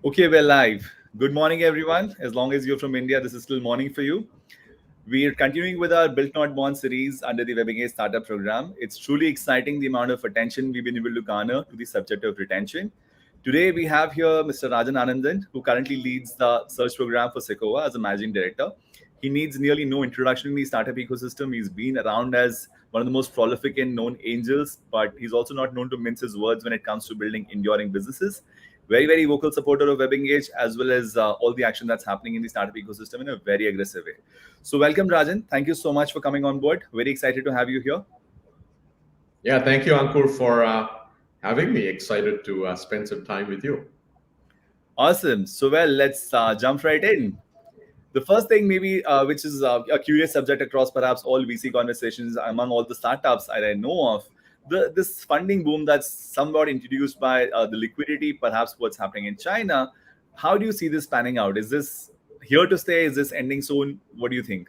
Okay, we're live. Good morning, everyone. As long as you're from India, this is still morning for you. We're continuing with our Built Not Born series under the WebEngage Startup Program. It's truly exciting the amount of attention we've been able to garner to the subject of retention. Today, we have here Mr. Rajan Anandan, who currently leads the search program for Sequoia as a managing director. He needs nearly no introduction in the startup ecosystem. He's been around as one of the most prolific and known angels, but he's also not known to mince his words when it comes to building enduring businesses. Very vocal supporter of WebEngage as well as all the action that's happening in the startup ecosystem in a very aggressive way. So, welcome, Rajan. Thank you so much for coming on board. Very excited to have you here. Yeah, thank you, Ankur, for having me. Excited to spend some time with you. Awesome. So, well, let's jump right in. The first thing, maybe, which is a curious subject across perhaps all VC conversations among all the startups I know of, this funding boom that's somewhat introduced by the liquidity, perhaps what's happening in China. How do you see this panning out? Is this here to stay? Is this ending soon? What do you think?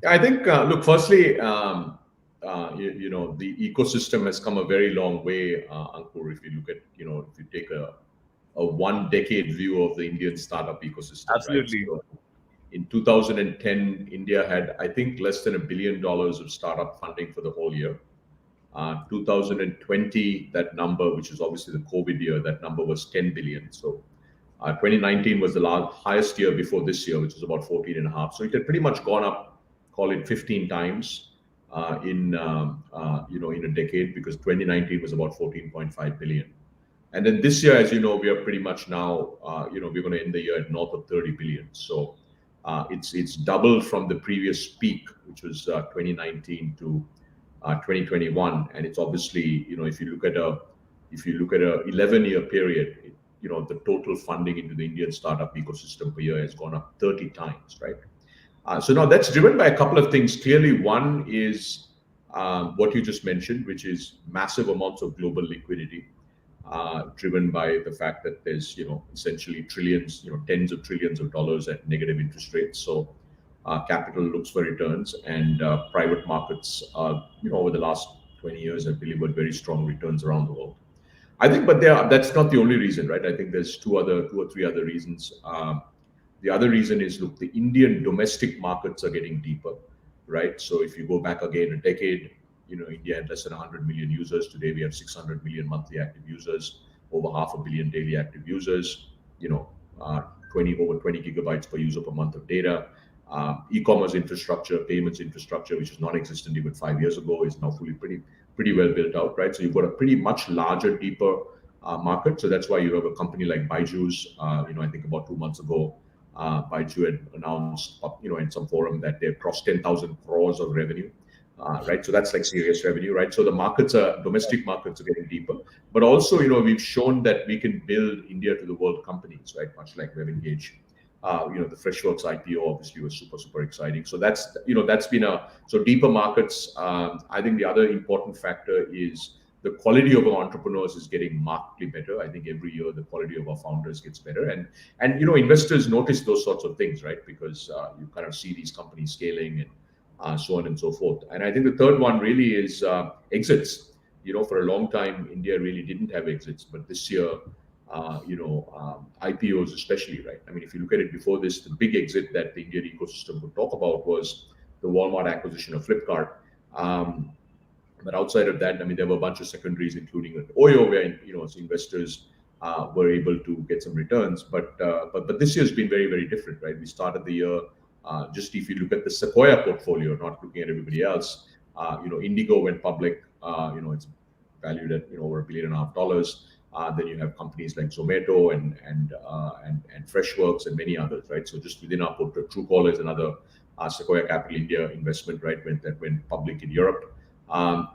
Yeah, I think, look, firstly, the ecosystem has come a very long way, Ankur. If you look at, if you take a 1 decade view of the Indian startup ecosystem, right? Absolutely. So in 2010, India had, I think, less than $1 billion of startup funding for the whole year. 2020, that number, which is obviously the COVID year, that number was 10 billion. So 2019 was the highest year before this year, which was about 14 and a half. So it had pretty much gone up, call it 15 times in a decade, because 2019 was about 14.5 billion. And then this year, as you know, we are pretty much now, we're going to end the year at north of 30 billion. So it's doubled from the previous peak, which was 2019 to 2021. And it's obviously, if you look at a 11-year period, the total funding into the Indian startup ecosystem per year has gone up 30 times, right? So now that's driven by a couple of things. Clearly, one is what you just mentioned, which is massive amounts of global liquidity, driven by the fact that there's, essentially trillions, tens of trillions of dollars at negative interest rates. So capital looks for returns, and private markets, over the last 20 years have delivered very strong returns around the world. I think, but that's not the only reason, right? I think there's two or three other reasons. The other reason is, look, the Indian domestic markets are getting deeper, right? So if you go back again a decade, India had less than 100 million users. Today we have 600 million monthly active users, over 500 million daily active users, over 20 gigabytes per user per month of data. E-commerce infrastructure, payments infrastructure, which was non-existent even 5 years ago, is now pretty well built out, right? So you've got a pretty much larger, deeper market. So that's why you have a company like Byju's. I think about 2 months ago, Byju had announced, in some forum, that they've crossed 10,000 crores of revenue. Right, so that's like serious revenue, right? So the domestic markets are getting deeper, but also, we've shown that we can build India to the world companies, right? Much like WebEngage. The Freshworks IPO obviously was super exciting. So that's been so deeper markets. I think the other important factor is the quality of our entrepreneurs is getting markedly better. I think every year the quality of our founders gets better, and investors notice those sorts of things, right? Because you kind of see these companies scaling and so on and so forth. And I think the third one really is exits. For a long time, India really didn't have exits, but this year, IPOs especially, right? I mean, if you look at it before this, the big exit that the Indian ecosystem would talk about was the Walmart acquisition of Flipkart. But outside of that, I mean, there were a bunch of secondaries, including Oyo, where investors were able to get some returns. But this year has been very different, right? We started the year, just if you look at the Sequoia portfolio, not looking at everybody else, Indigo went public. It's valued at over $1.5 billion. Then you have companies like Zomato and Freshworks and many others, right? So just within our portfolio, Truecaller is another Sequoia Capital India investment, right? That went public in Europe.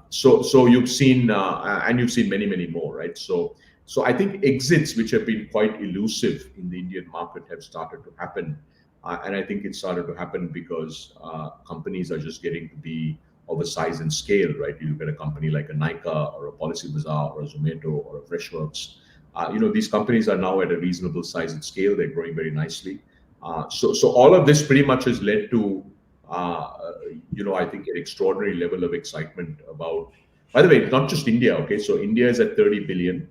So you've seen and you've seen many more, right? So I think exits, which have been quite elusive in the Indian market, have started to happen, and I think it started to happen because companies are just getting to be of a size and scale, right? You look at a company like a Nykaa or a Policy Bazaar or a Zomato or a Freshworks. These companies are now at a reasonable size and scale. They're growing very nicely. So all of this pretty much has led to I think an extraordinary level of excitement about. By the way, not just India. Okay, so India is at 30 billion.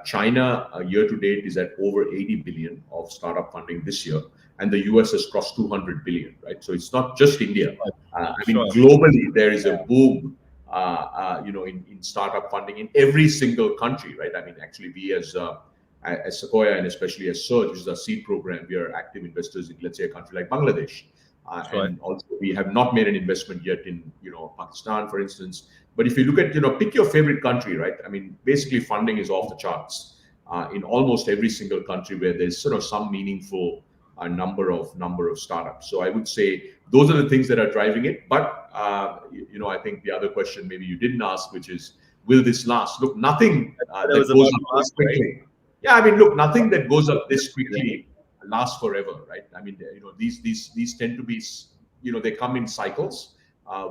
China year to date is at over 80 billion of startup funding this year, and the US has crossed 200 billion, right? So it's not just India. I mean, Sure. globally, there is a Yeah. boom, in startup funding in every single country, right? I mean, actually, we as Sequoia and especially as Surge, which is our seed program, we are active investors in, let's say, a country like Bangladesh. Sure. And also, we have not made an investment yet in, Pakistan, for instance. But if you look at, pick your favorite country, right? I mean, basically, funding is off the charts in almost every single country where there's sort of some meaningful number of startups. So I would say those are the things that are driving it. But I think the other question maybe you didn't ask, which is, will this last? Look, nothing That's what I that was goes about up to this ask, right? quickly. Yeah, I mean, look, nothing that goes up this quickly lasts forever, right? I mean, these tend to be, they come in cycles.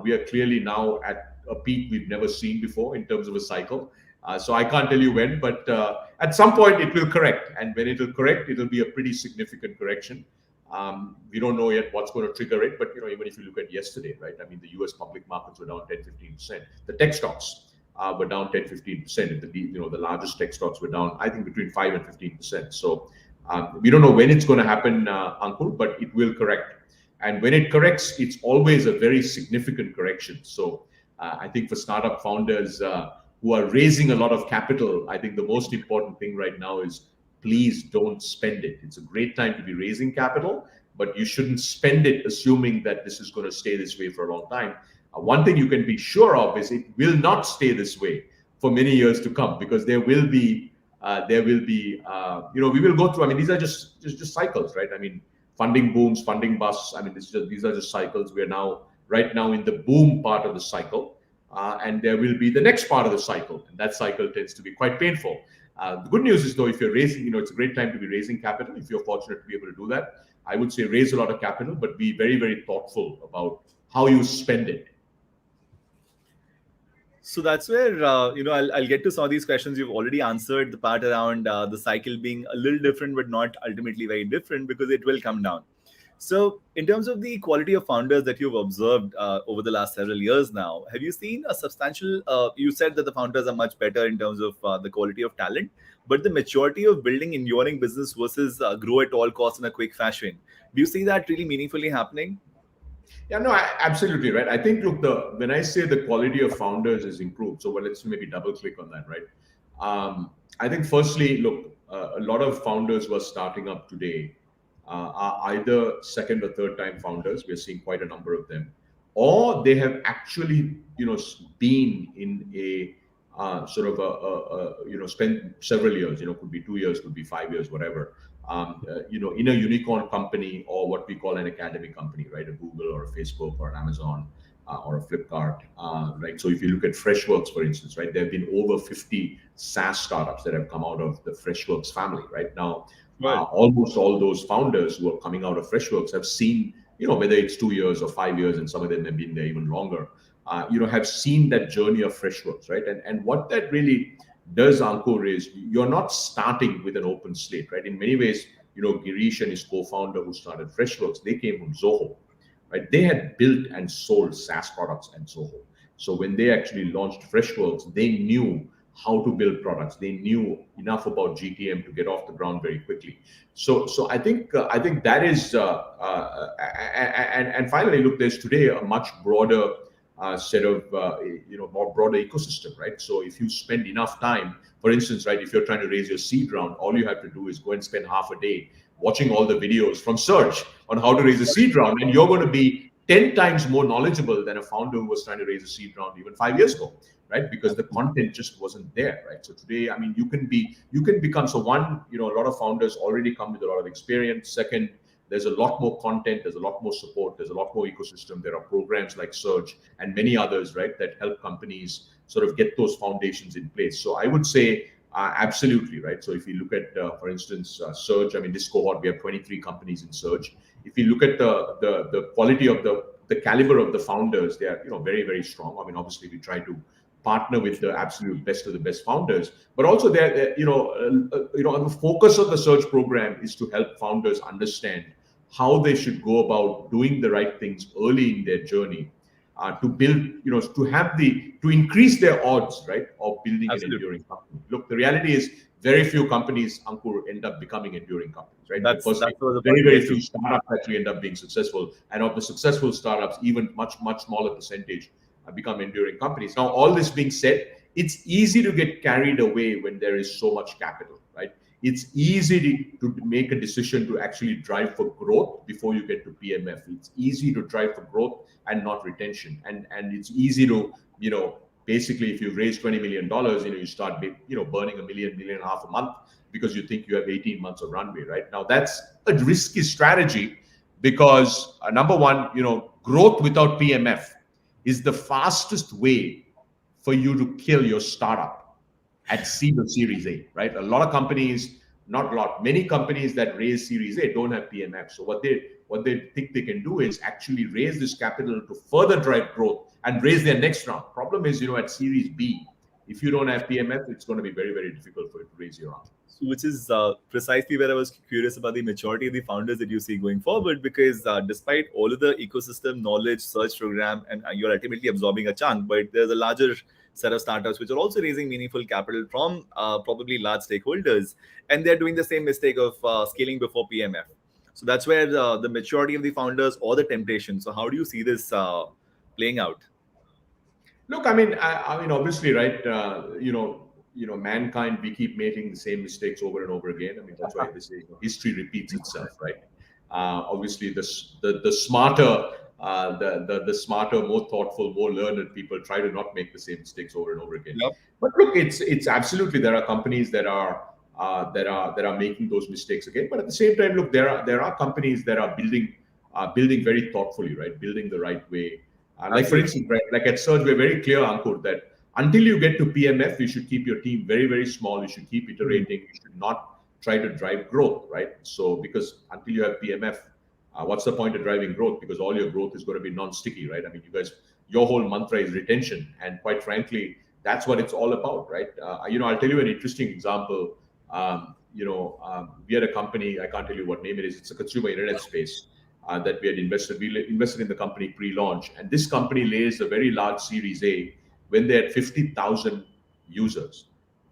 We are clearly now at a peak we've never seen before in terms of a cycle. So I can't tell you when, but at some point it will correct, and when it will correct, it will be a pretty significant correction. We don't know yet what's going to trigger it, but even if you look at yesterday, right? I mean, the U.S. public markets were down 10-15%. The tech stocks were down 10-15%. The largest tech stocks were down, I think, between 5 and 15%. So we don't know when it's going to happen, Ankur, but it will correct. And when it corrects, it's always a very significant correction. So I think for startup founders who are raising a lot of capital, I think the most important thing right now is, please don't spend it. It's a great time to be raising capital, but you shouldn't spend it assuming that this is going to stay this way for a long time. One thing you can be sure of is it will not stay this way for many years to come, because we will go through. I mean, these are just cycles, right? I mean, funding booms, funding busts. I mean, these are just cycles. We are right now in the boom part of the cycle, and there will be the next part of the cycle, and that cycle tends to be quite painful. The good news is, though, if you're raising, it's a great time to be raising capital. If you're fortunate to be able to do that, I would say raise a lot of capital, but be very, very thoughtful about how you spend it. So that's where I'll get to some of these questions. You've already answered the part around the cycle being a little different, but not ultimately very different, because it will come down. So, in terms of the quality of founders that you've observed over the last several years now, have you seen a substantial? You said that the founders are much better in terms of the quality of talent, but the maturity of building enduring business versus grow at all costs in a quick fashion. Do you see that really meaningfully happening? Yeah, no, absolutely right. I think, look, when I say the quality of founders is improved, so let's maybe double click on that, right? I think firstly, look, a lot of founders who are starting up today are either second or third time founders. We're seeing quite a number of them, or they have actually, been in a sort of spent several years. Could be 2 years, could be 5 years, whatever. In a unicorn company, or what we call an academy company, right? A Google or a Facebook or an Amazon or a Flipkart, right? So if you look at Freshworks, for instance, right, there have been over 50 SaaS startups that have come out of the Freshworks family, right? Now, Right. almost all those founders who are coming out of Freshworks have seen, whether it's 2 years or 5 years, and some of them have been there even longer, have seen that journey of Freshworks, right? And what that really does, Ankur, is you're not starting with an open slate, right? In many ways, Girish and his co-founder who started Freshworks, they came from Zoho, right? They had built and sold SaaS products at Zoho. So when they actually launched Freshworks, they knew how to build products. They knew enough about GTM to get off the ground very quickly. So I think that is, and finally, look, there's today a much broader set of more broader ecosystem, right? So if you spend enough time, for instance, right, if you're trying to raise your seed round, all you have to do is go and spend half a day watching all the videos from Surge on how to raise a seed round, and you're going to be 10 times more knowledgeable than a founder who was trying to raise a seed round even 5 years ago, right? Because the content just wasn't there, right? So today, I mean, you can become, so one, a lot of founders already come with a lot of experience. Second, there's a lot more content, there's a lot more support, there's a lot more ecosystem. There are programs like Surge and many others, right, that help companies sort of get those foundations in place. So I would say absolutely, right? So if you look at, for instance, Surge, I mean, this cohort, we have 23 companies in Surge. If you look at the quality of the caliber of the founders, they are, very, very strong. I mean, obviously we try to partner with the absolute best of the best founders, but also the focus of the Surge program is to help founders understand how they should go about doing the right things early in their journey, to build, to increase their odds, right, of building an Absolutely. enduring company. Look, the reality is very few companies, Ankur, end up becoming enduring companies, right? That's Firstly, what the very, point very led to. few startups actually end up being successful. And of the successful startups, even much, much smaller percentage become enduring companies. Now, all this being said, it's easy to get carried away when there is so much capital, right? It's easy to make a decision to actually drive for growth before you get to PMF. It's easy to drive for growth and not retention. And it's easy to, basically, if you've raised $20 million, you start, burning a million and a half a month because you think you have 18 months of runway, right? Now, that's a risky strategy because number one, growth without PMF is the fastest way for you to kill your startup at seed or Series A, right? A lot of companies, not a lot, many companies that raise Series A don't have PMF. So what they think they can do is actually raise this capital to further drive growth and raise their next round. Problem is, at Series B, if you don't have PMF, it's going to be very, very difficult for you to raise your round. Which is precisely where I was curious about the maturity of the founders that you see going forward, because despite all of the ecosystem knowledge search program, and you're ultimately absorbing a chunk, but there's a larger set of startups which are also raising meaningful capital from probably large stakeholders, and they're doing the same mistake of scaling before PMF. So that's where the maturity of the founders or the temptation. So how do you see this playing out? Look, I mean, obviously, right? Mankind, we keep making the same mistakes over and over again. I mean, that's why they say history repeats itself, right? Obviously, the smarter, the smarter, more thoughtful, more learned people try to not make the same mistakes over and over again. Yep. But look, it's absolutely, there are companies that are making those mistakes again. But at the same time, look, there are companies that are building very thoughtfully, right? Building the right way. Like for instance, right, like at Surge, we're very clear, Ankur, that until you get to PMF, you should keep your team very, very small. You should keep iterating. You should not try to drive growth, right? So because until you have PMF, what's the point of driving growth? Because all your growth is going to be non-sticky, right? I mean, you guys, your whole mantra is retention, and quite frankly, that's what it's all about, right? I'll tell you an interesting example. We had a company, I can't tell you what name it is. It's a consumer internet space. That we had invested. We invested in the company pre-launch, and this company raised a very large Series A when they had 50,000 users.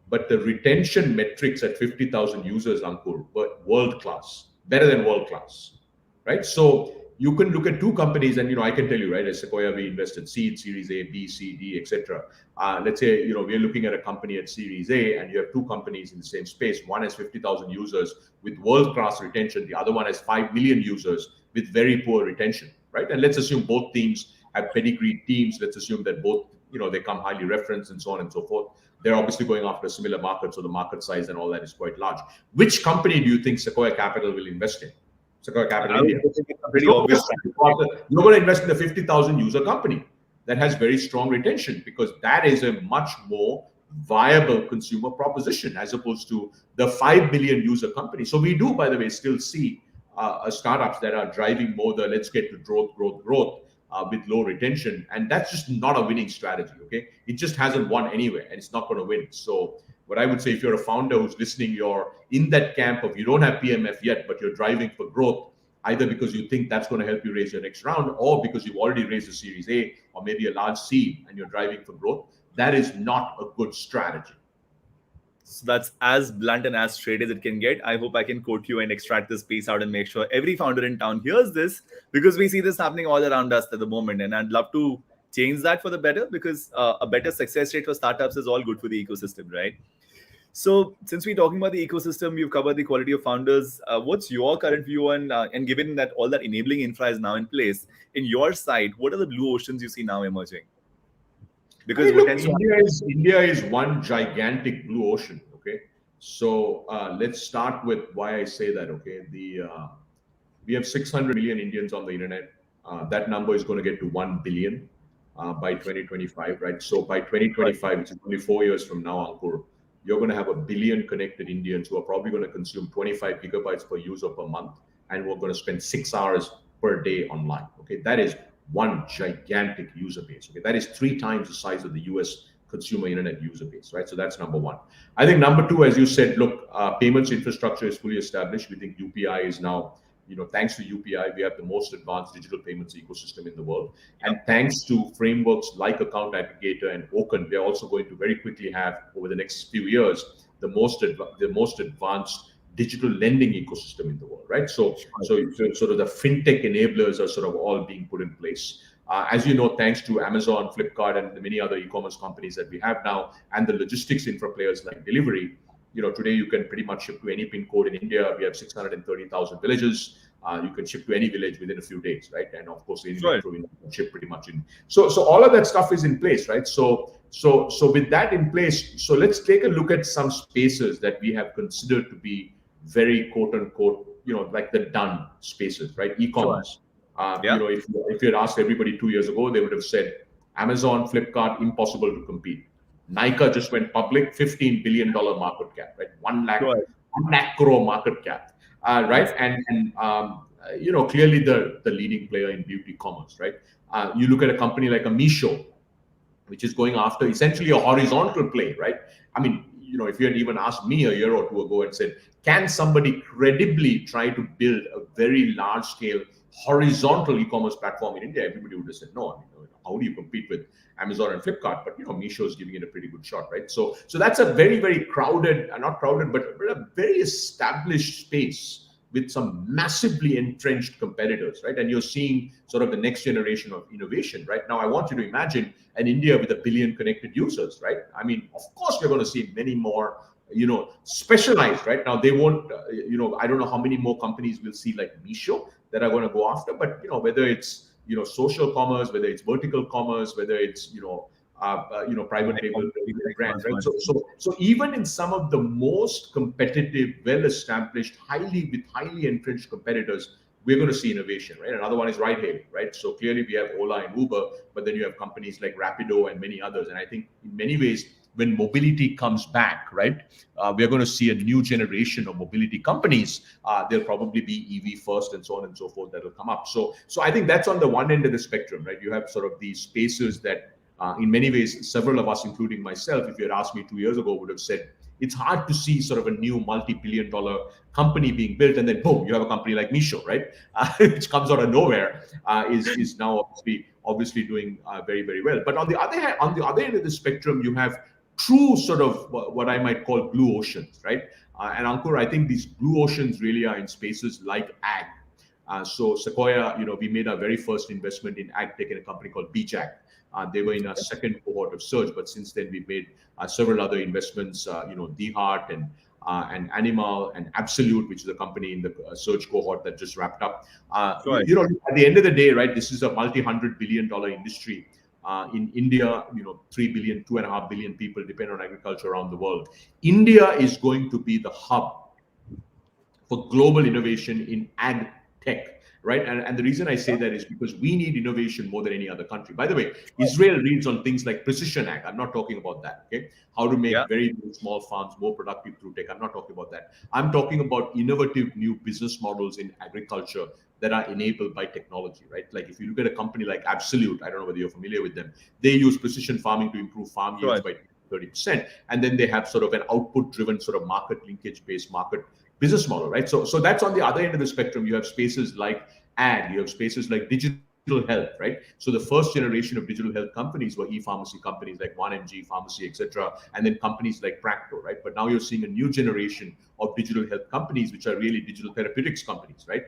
But the retention metrics at 50,000 users, Ankur, were world class, better than world class, right? So you can look at two companies, and I can tell you, right? At Sequoia, we invested seed, Series A, B, C, D, etc. Let's say we're looking at a company at Series A, and you have two companies in the same space. One has 50,000 users with world-class retention. The other one has 5 million users with very poor retention, right? And let's assume both teams have pedigree teams. Let's assume that both, they come highly referenced and so on and so forth. They're obviously going after a similar market, so the market size and all that is quite large. Which company do you think Sequoia Capital will invest in? Sequoia Capital India. It's a pretty obvious. You're going to invest in a 50,000 user company that has very strong retention, because that is a much more viable consumer proposition as opposed to the 5 million user company. So we do, by the way, still see startups that are driving more the let's get to growth with low retention, and that's just not a winning strategy. Okay, it just hasn't won anywhere, and it's not going to win. So what I would say, if you're a founder who's listening, you're in that camp of you don't have PMF yet, but you're driving for growth, either because you think that's going to help you raise your next round, or because you've already raised a Series A or maybe a large seed and you're driving for growth. That is not a good strategy. So that's as blunt and as straight as it can get. I hope I can quote you and extract this piece out and make sure every founder in town hears this, because we see this happening all around us at the moment. And I'd love to change that for the better, because a better success rate for startups is all good for the ecosystem, right? So since we're talking about the ecosystem, you've covered the quality of founders. What's your current view on, and given that all that enabling infra is now in place, in your side, what are the blue oceans you see now emerging? Because look, India is one gigantic blue ocean. Okay, so let's start with why I say that. Okay, we have 600 million Indians on the internet. That number is going to get to 1 billion by 2025, right? So by 2025, which is only 4 years from now, Ankur, you're going to have 1 billion connected Indians who are probably going to consume 25 gigabytes per user per month, and we're going to spend 6 hours per day online. Okay, that is one gigantic user base. Okay, that is 3 times the size of the US consumer internet user base, right? So that's number one. I think number two, as you said, look, payments infrastructure is fully established. We think UPI is now, thanks to UPI, we have the most advanced digital payments ecosystem in the world. And thanks to frameworks like Account Aggregator and Open, we're also going to very quickly have, over the next few years, the most advanced digital lending ecosystem in the world, right? So sort of the fintech enablers are sort of all being put in place. As you know, thanks to Amazon, Flipkart, and the many other e-commerce companies that we have now, and the logistics infra players like delivery, today you can pretty much ship to any pin code in India. We have 630,000 villages. You can ship to any village within a few days, right? And of course, any metro you can ship pretty much in. So all of that stuff is in place, right? So with that in place, so let's take a look at some spaces that we have considered to be very quote unquote, like the done spaces, right? E-commerce. If you had asked everybody 2 years ago, they would have said Amazon, Flipkart, impossible to compete. Nykaa just went public, $15 billion market cap, right? 1 lakh crore market cap, right? And clearly the leading player in beauty commerce, right? You look at a company like a Meesho, which is going after essentially a horizontal play, right? I mean, if you had even asked me a year or two ago and said, can somebody credibly try to build a very large scale horizontal e-commerce platform in India, everybody would have said no. I mean, how do you compete with Amazon and Flipkart? But Meesho is giving it a pretty good shot, right? So that's a very, very crowded, not crowded, but a very established space with some massively entrenched competitors, right? And you're seeing sort of the next generation of innovation, right? Now, I want you to imagine an India with 1 billion connected users, right? I mean, of course, we're going to see many more, specialized, right? Now, they won't, I don't know how many more companies we'll see like Meesho that are going to go after, but, whether it's, social commerce, whether it's vertical commerce, whether it's, private label brands, right? So even in some of the most competitive, well-established, highly entrenched competitors, we're going to see innovation, right? Another one is ride hailing, right? So clearly we have Ola and Uber, but then you have companies like Rapido and many others. And I think in many ways, when mobility comes back, right, we're going to see a new generation of mobility companies. They'll probably be EV first and so on and so forth that will come up. So I think that's on the one end of the spectrum, right? You have sort of these spaces that in many ways, several of us, including myself, if you had asked me 2 years ago, would have said, it's hard to see sort of a new multi-billion-dollar company being built, and then boom, you have a company like Meesho, right, which comes out of nowhere, is now obviously doing very, very well. But on the other hand, on the other end of the spectrum, you have true sort of what I might call blue oceans, right? And Ankur, I think these blue oceans really are in spaces like ag. So Sequoia, we made our very first investment in ag tech in a company called BJAC. They were in our second cohort of search, but since then we've made several other investments, DeHart and Animal and Absolute, which is a company in the search cohort that just wrapped up. At the end of the day, right, this is a multi-$100 billion industry. In India, 3 billion, 2.5 billion people depend on agriculture around the world. India is going to be the hub for global innovation in ag tech. Right. And the reason I say that is because we need innovation more than any other country. By the way, Israel reads on things like precision ag. I'm not talking about that. Okay. How to make very, very small farms more productive through tech. I'm not talking about that. I'm talking about innovative new business models in agriculture that are enabled by technology, right? Like if you look at a company like Absolute, I don't know whether you're familiar with them, they use precision farming to improve farm yields by 30%. And then they have sort of an output driven sort of market linkage based market business model, right? So that's on the other end of the spectrum. You have spaces like ag, you have spaces like digital health, right? So the first generation of digital health companies were e-pharmacy companies like 1mg Pharmacy, etc., and then companies like Practo, right? But now you're seeing a new generation of digital health companies, which are really digital therapeutics companies, right?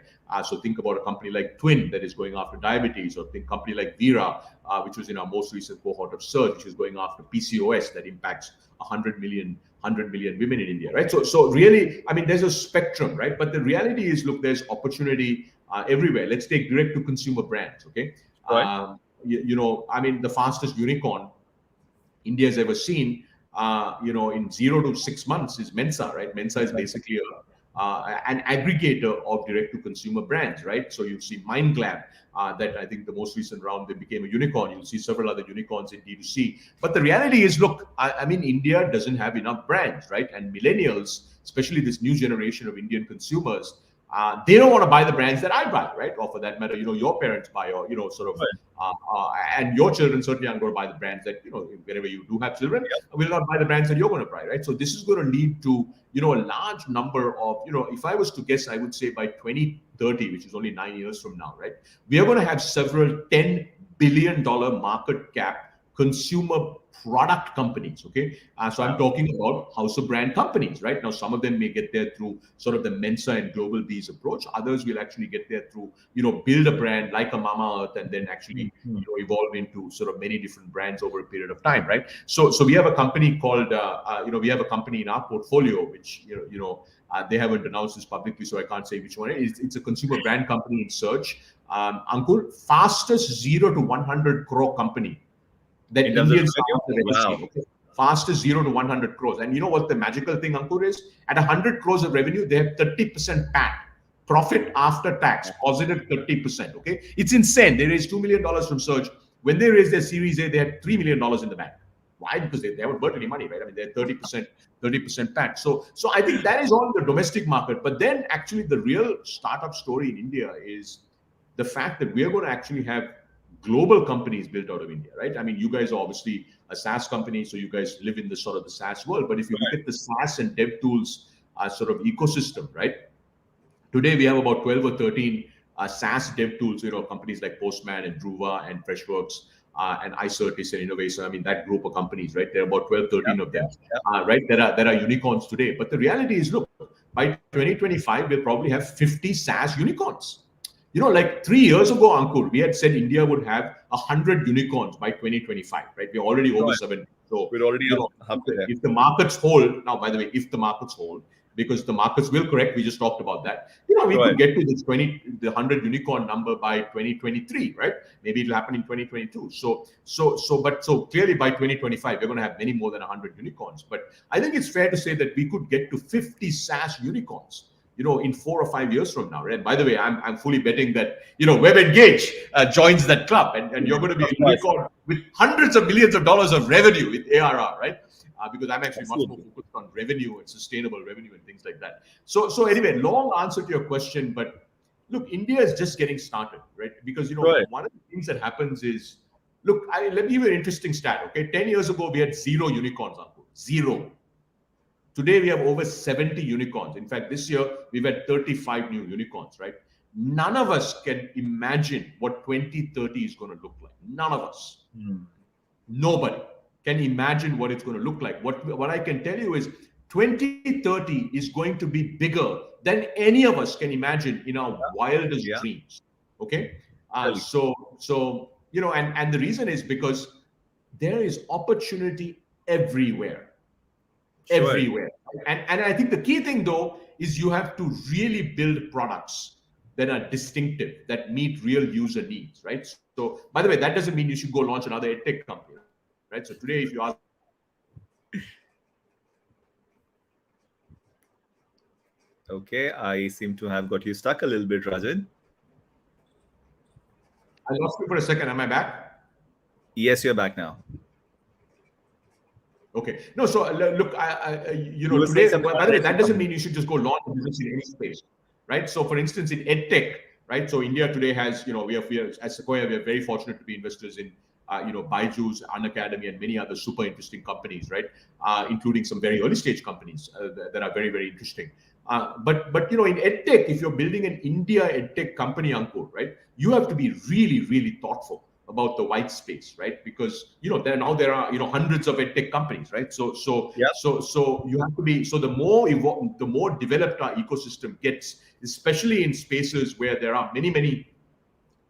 So think about a company like Twin that is going after diabetes, or think company like Vera, which was in our most recent cohort of search, which is going after PCOS that impacts 100 million women in India, right? So really, I mean, there's a spectrum, right? But the reality is, look, there's opportunity everywhere. Let's take direct to consumer brands, okay? I mean, the fastest unicorn India's ever seen, in 0 to 6 months is Mensa, right? Mensa is basically an aggregator of direct to consumer brands, right? So you see MindGlab, that I think the most recent round, they became a unicorn. You'll see several other unicorns in D2C. But the reality is, look, I mean, India doesn't have enough brands, right? And millennials, especially this new generation of Indian consumers, they don't want to buy the brands that I buy, right? Or for that matter, your parents buy, or, and your children certainly aren't going to buy the brands that, whenever you do have children, will not buy the brands that you're going to buy, right? So this is going to lead to, a large number of, if I was to guess, I would say by 2030, which is only 9 years from now, right? We are going to have several $10 billion market cap consumer product companies. Okay, so I'm talking about house of brand companies, right? Now, some of them may get there through sort of the Mensa and Global Bees approach. Others will actually get there through, build a brand like a Mama Earth, and then actually, evolve into sort of many different brands over a period of time, right? So we have a company called, we have a company in our portfolio which, they haven't announced this publicly, so I can't say which one. It's a consumer brand company in search. Ankur, fastest 0 to 100 crore company that In terms of Indian revenue? startups have ever Wow. seen. Okay? Fastest 0 to 100 crores. And you know what the magical thing, Ankur, is? At 100 crores of revenue, they have 30% PAT, profit after tax, positive 30%. Okay, it's insane. They raised $2 million from Surge. When they raised their Series A, they had $3 million in the bank. Why? Because they haven't burnt any money, right? I mean, they're 30% PAT. So I think that is all the domestic market. But then actually the real startup story in India is the fact that we are going to actually have global companies built out of India, right? I mean, you guys are obviously a SaaS company, so you guys live in the sort of the SaaS world. But if you look at the SaaS and dev tools sort of ecosystem, right? Today we have about 12 or 13 SaaS dev tools, companies like Postman and Dhruva and Freshworks and iCertis and Innovation. I mean, that group of companies, right? There are about 12, 13 of them, right? There are unicorns today. But the reality is, look, by 2025, we'll probably have 50 SaaS unicorns. Like 3 years ago, Ankur, we had said India would have 100 unicorns by 2025, right? We're already over 70. So we're already up to there. if the markets hold, now, by the way, if the markets hold, because the markets will correct, we just talked about that. We could get to this the 100 unicorn number by 2023, right? Maybe it'll happen in 2022. So clearly by 2025, we're going to have many more than 100 unicorns. But I think it's fair to say that we could get to 50 SaaS unicorns, in 4 or 5 years from now. And by the way, I'm fully betting that, WebEngage joins that club, and you're going to be a unicorn with hundreds of millions of dollars of revenue with ARR, right? Because I'm actually much more focused on revenue and sustainable revenue and things like that. So anyway, long answer to your question, but look, India is just getting started, right? Because, one of the things that happens is, look, let me give you an interesting stat, okay? 10 years ago, we had 0 unicorns, Uncle. 0. Today, we have over 70 unicorns. In fact, this year, we've had 35 new unicorns, right? None of us can imagine what 2030 is going to look like. None of us. Nobody can imagine what it's going to look like. What I can tell you is 2030 is going to be bigger than any of us can imagine in our wildest dreams. Okay? So and the reason is because there is opportunity everywhere. Everywhere. And I think the key thing, though, is you have to really build products that are distinctive, that meet real user needs, right? So, by the way, that doesn't mean you should go launch another edtech company, right? So today, if you ask, Okay, I seem to have got you stuck a little bit, Rajan. I lost you for a second. Am I back? Yes, you're back now. Okay. No, so look, today, by the way, that doesn't mean you should just go launch a business in any space, right? So, for instance, in edtech, right? So, India today has, we are as Sequoia, we are very fortunate to be investors in, Byju's, Unacademy, and many other super interesting companies, right? Including some very early stage companies that are very, very interesting. But in edtech, if you're building an India edtech company, Ankur, right, you have to be really, really thoughtful about the white space, right? Because there are hundreds of edtech companies, right? So you have to be, so the more developed our ecosystem gets, especially in spaces where there are many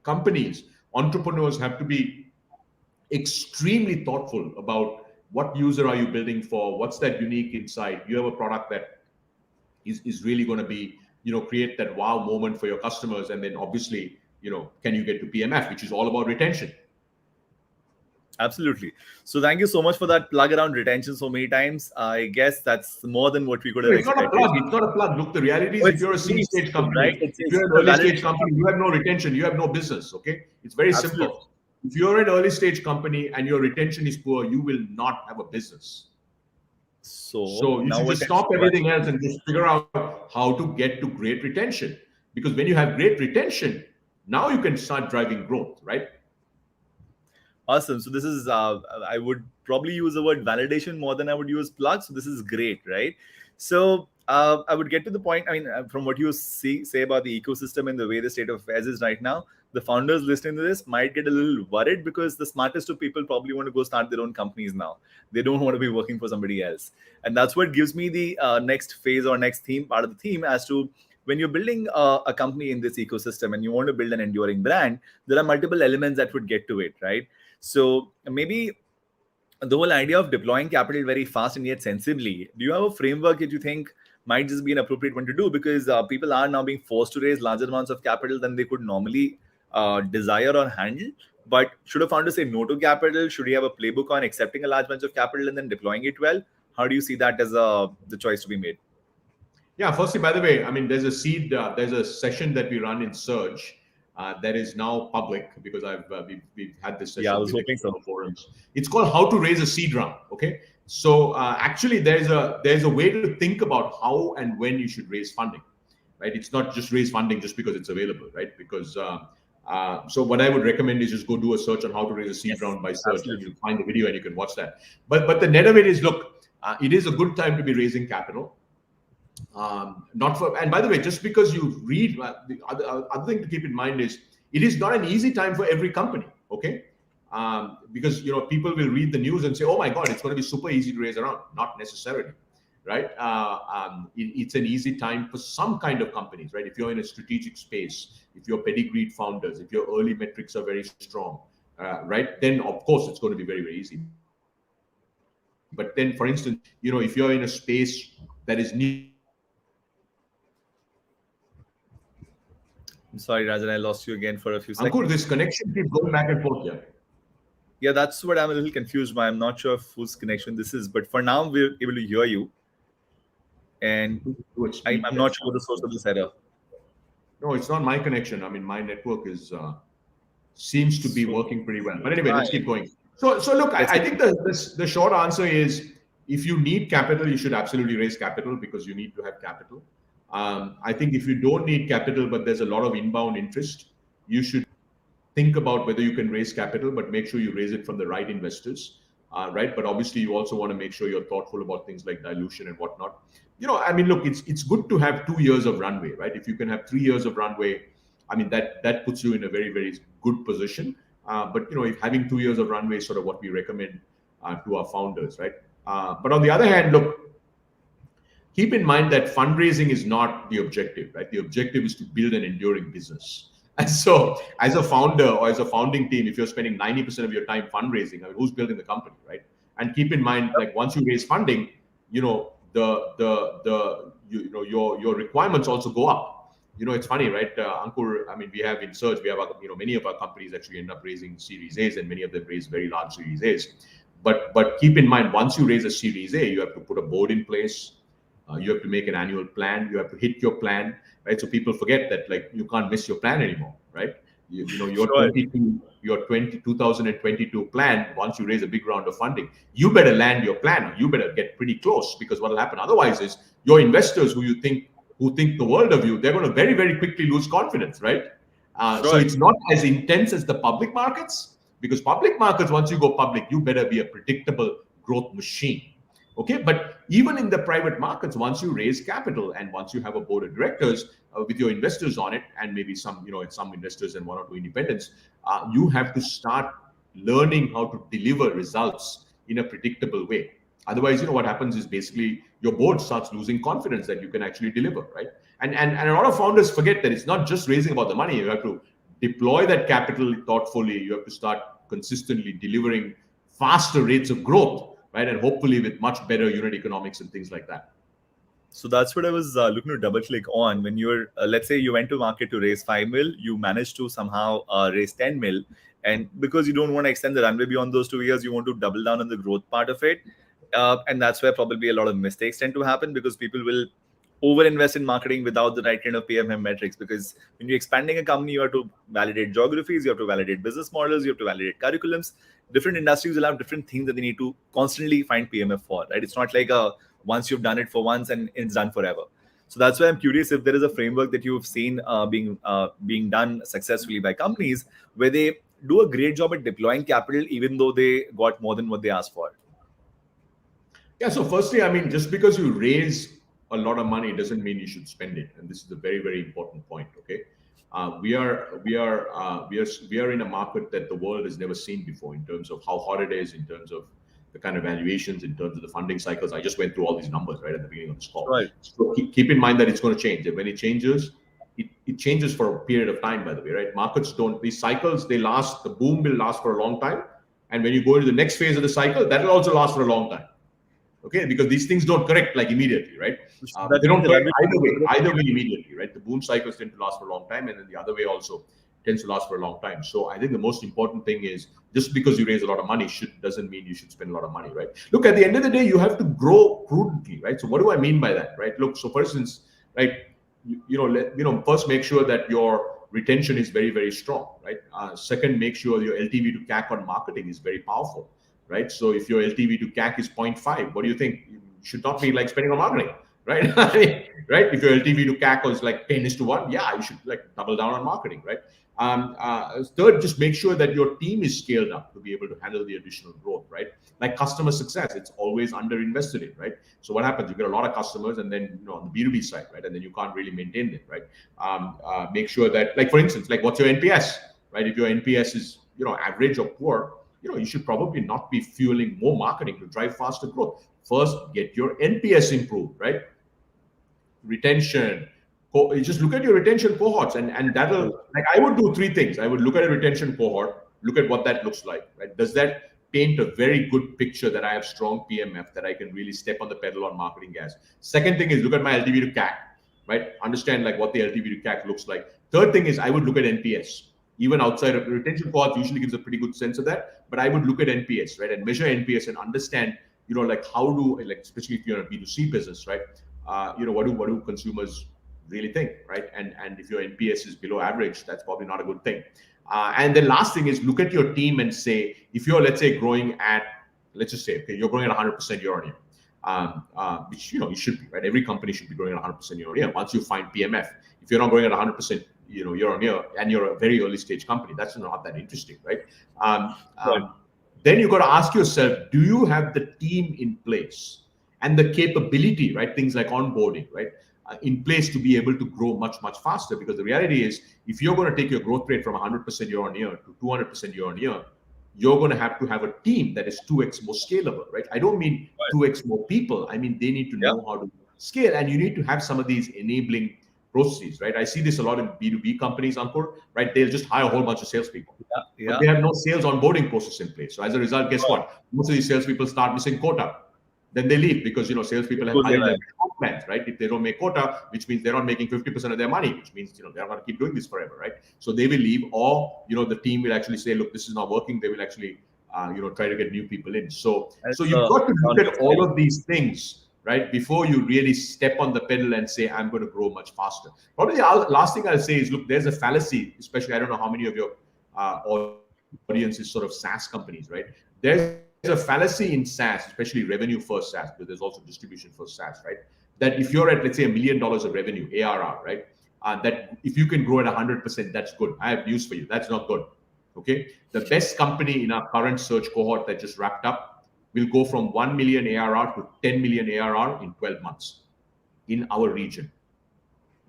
companies, entrepreneurs have to be extremely thoughtful about what user are you building for, what's that unique insight. You have a product that is really going to be, create that wow moment for your customers, and then obviously, can you get to PMF, which is all about retention. Absolutely. So thank you so much for that plug around retention so many times. I guess that's more than what we could have expected. It's not a plug. Look, the reality is, if you're a seed stage company, right? If you're an early stage company, you have no retention, you have no business. Okay, it's very simple. If you're an early stage company and your retention is poor, you will not have a business. So you should just stop everything else and just figure out how to get to great retention. Because when you have great retention, now you can start driving growth, right? Awesome. So this is, I would probably use the word validation more than I would use plug. So this is great, right? So I would get to the point. I mean, from what you say about the ecosystem and the way the state of affairs is right now, the founders listening to this might get a little worried because the smartest of people probably want to go start their own companies now. They don't want to be working for somebody else. And that's what gives me the next phase or next theme, part of the theme, as to when you're building a company in this ecosystem and you want to build an enduring brand, there are multiple elements that would get to it, right? So maybe the whole idea of deploying capital very fast and yet sensibly, do you have a framework that you think might just be an appropriate one to do? Because people are now being forced to raise larger amounts of capital than they could normally desire or handle. But should a founder say no to capital? Should he have a playbook on accepting a large bunch of capital and then deploying it well? How do you see that as the choice to be made? Yeah, firstly, by the way, I mean, there's a there's a session that we run in Surge that is now public because we've had this session Yeah, I was with hoping so. external forums. It's called How to Raise a Seed Round. Okay, so actually, there's a way to think about how and when you should raise funding, right? It's not just raise funding just because it's available, right? Because so what I would recommend is just go do a search on how to raise a seed Yes, round by search, and absolutely. you'll find the video and you can watch that. But the net of it is, look, it is a good time to be raising capital. Not for, and by the way, just because you read, the other thing to keep in mind is it is not an easy time for every company. Okay, because people will read the news and say, oh my god, it's going to be super easy to raise around. Not necessarily, right? It's an easy time for some kind of companies, right? If you're in a strategic space, if you're pedigreed founders, if your early metrics are very strong, right, then of course it's going to be very, very easy. But then, for instance, if you're in a space that is new. I'm sorry, Rajan, I lost you again for a few seconds. Ankur, this connection keeps going back and forth. Yeah. Yeah, that's what I'm a little confused by. I'm not sure whose connection this is, but for now we're able to hear you. And I'm not sure what the source of this error. No, it's not my connection. I mean, my network seems to be working pretty well. But anyway, let's keep going. So look, I think the short answer is, if you need capital, you should absolutely raise capital because you need to have capital. I think if you don't need capital, but there's a lot of inbound interest, you should think about whether you can raise capital, but make sure you raise it from the right investors, right? But obviously, you also want to make sure you're thoughtful about things like dilution and whatnot. I mean, look, it's good to have 2 years of runway, right? If you can have 3 years of runway, I mean, that puts you in a very, very good position. But if having 2 years of runway is sort of what we recommend to our founders, right? But on the other hand, look, keep in mind that fundraising is not the objective, right? The objective is to build an enduring business. And so, as a founder or as a founding team, if you're spending 90% of your time fundraising, I mean, who's building the company, right? And keep in mind, like, once you raise funding, your requirements also go up. It's funny, right? Ankur, I mean, we have in Surge, we have many of our companies actually end up raising Series A's, and many of them raise very large Series A's. But keep in mind, once you raise a Series A, you have to put a board in place. You have to make an annual plan. You have to hit your plan, right? So people forget that, like, you can't miss your plan anymore, right? Your Sure. 2022 plan, once you raise a big round of funding, you better land your plan. You better get pretty close, because what will happen otherwise is your investors who think the world of you, they're going to very, very quickly lose confidence, right? Sure. So it's not as intense as the public markets, because public markets, once you go public, you better be a predictable growth machine. Okay, but even in the private markets, once you raise capital and once you have a board of directors with your investors on it, and maybe some investors and 1 or 2 independents, you have to start learning how to deliver results in a predictable way. Otherwise, what happens is basically your board starts losing confidence that you can actually deliver, right? And a lot of founders forget that it's not just raising about the money. You have to deploy that capital thoughtfully. You have to start consistently delivering faster rates of growth, right? And hopefully with much better unit economics and things like that. So that's what I was looking to double click on. When you're, let's say you went to market to raise 5 mil, you managed to somehow raise 10 mil. And because you don't want to extend the runway beyond those 2 years, you want to double down on the growth part of it. And that's where probably a lot of mistakes tend to happen, because people will overinvest in marketing without the right kind of PMM metrics. Because when you're expanding a company, you have to validate geographies, you have to validate business models, you have to validate curriculums. Different industries will have different things that they need to constantly find PMF for, right? It's not like once you've done it for once and it's done forever. So that's why I'm curious if there is a framework that you've seen being done successfully by companies where they do a great job at deploying capital even though they got more than what they asked for. Yeah. So firstly, I mean, just because you raise a lot of money doesn't mean you should spend it, and this is a very, very important point. Okay, we are in a market that the world has never seen before in terms of how hot it is, in terms of the kind of valuations, in terms of the funding cycles. I just went through all these numbers right at the beginning of this call. Right. So keep in mind that it's going to change, and when it changes, it changes for a period of time. By the way, right? Markets don't, these cycles, they last. The boom will last for a long time, and when you go into the next phase of the cycle, that will also last for a long time. Okay, because these things don't correct like immediately, right? They don't correct either way immediately, right? The boom cycles tend to last for a long time, and then the other way also tends to last for a long time. So I think the most important thing is, just because you raise a lot of money doesn't mean you should spend a lot of money, right? Look, at the end of the day, you have to grow prudently, right? So what do I mean by that, right? Look, so for instance, right, first make sure that your retention is very, very strong, right? Second, make sure your LTV to CAC on marketing is very powerful, right? So if your LTV to CAC is 0.5, what do you think? You should not be like spending on marketing, right? Right? If your LTV to CAC was like 10:1, yeah, you should like double down on marketing, right? Third, just make sure that your team is scaled up to be able to handle the additional growth, right? Like customer success, it's always underinvested in, right? So what happens? You get a lot of customers, and then on the B2B side, right, and then you can't really maintain them, right? Make sure that, like for instance, like what's your NPS, right? If your NPS is average or poor, you should probably not be fueling more marketing to drive faster growth. First, get your NPS improved, right? Retention. You just look at your retention cohorts, and that'll, like, I would do three things. I would look at a retention cohort, look at what that looks like, right? Does that paint a very good picture that I have strong PMF, that I can really step on the pedal on marketing gas? Second thing is look at my LTV to CAC, right? Understand like what the LTV to CAC looks like. Third thing is I would look at NPS. Even outside of the retention cohort usually gives a pretty good sense of that, but I would look at NPS, right? And measure NPS and understand, like how do, like, especially if you're in a B2C business, right? What do consumers really think, right? And if your NPS is below average, that's probably not a good thing. And the last thing is look at your team and say, if you're, let's say, growing at, let's just say, okay, you're growing at 100% year on year, which you should be, right? Every company should be growing at 100% year on year. Once you find PMF, if you're not growing at 100%, year on year, and you're a very early stage company, that's not that interesting, right? Then you got to ask yourself, do you have the team in place and the capability, right? Things like onboarding, right? In place to be able to grow much, much faster. Because the reality is, if you're going to take your growth rate from 100% year on year to 200% year on year, you're going to have a team that is 2x more scalable, right? I don't mean 2x more people. I mean, they need to know how to scale, and you need to have some of these enabling processes, right? I see this a lot in B2B companies, Ankur, right? They'll just hire a whole bunch of salespeople. But they have no sales onboarding process in place. So as a result, guess what? Most of these salespeople start missing quota. Then they leave because, salespeople have higher plans, right? If they don't make quota, which means they're not making 50% of their money, which means, they're not going to keep doing this forever, right? So they will leave, or, the team will actually say, look, this is not working. They will actually, try to get new people in. So you've got to look at all of these things, right, before you really step on the pedal and say, I'm going to grow much faster. Probably the last thing I'll say is, look, there's a fallacy, especially, I don't know how many of your audience is sort of SaaS companies, right? There's a fallacy in SaaS, especially revenue first SaaS, but there's also distribution first SaaS, right? That if you're at, let's say, $1 million of revenue, ARR, right? That if you can grow at 100%, that's good. I have news for you. That's not good. Okay. The best company in our current search cohort that just wrapped up will go from 1 million ARR to 10 million ARR in 12 months in our region.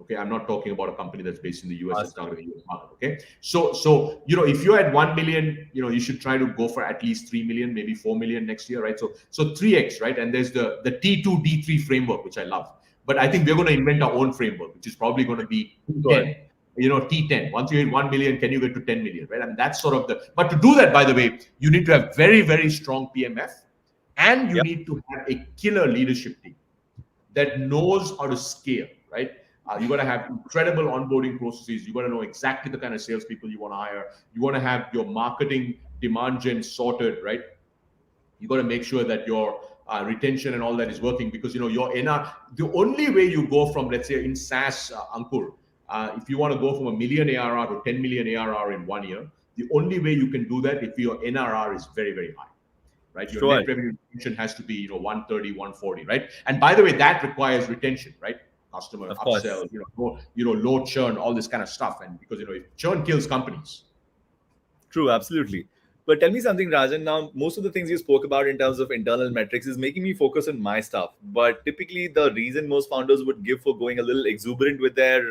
Okay, I'm not talking about a company that's based in the US that's targeting the US market. Okay, so if you're at 1 million, you should try to go for at least 3 million, maybe 4 million next year, right? So 3x, right? And there's the T2 D3 framework, which I love. But I think we're going to invent our own framework, which is probably going to be 10. T10. Once you hit 1 million, can you get to 10 million, right? I mean, that's sort of but to do that, by the way, you need to have very, very strong PMF, and you need to have a killer leadership team that knows how to scale, right? You got to have incredible onboarding processes. You got to know exactly the kind of salespeople you want to hire. You want to have your marketing demand gen sorted, right? You got to make sure that your retention and all that is working, because your NR. The only way you go from, let's say, in SaaS, Ankur, if you want to go from 1 million ARR to 10 million ARR in 1 year, the only way you can do that if your NRR is very, very high, right? Your net revenue retention has to be 130, 140, right? And by the way, that requires retention, right? Customer upsell, low churn, all this kind of stuff. And because churn kills companies. True, absolutely. But tell me something, Rajan. Now, most of the things you spoke about in terms of internal metrics is making me focus on my stuff. But typically, the reason most founders would give for going a little exuberant with their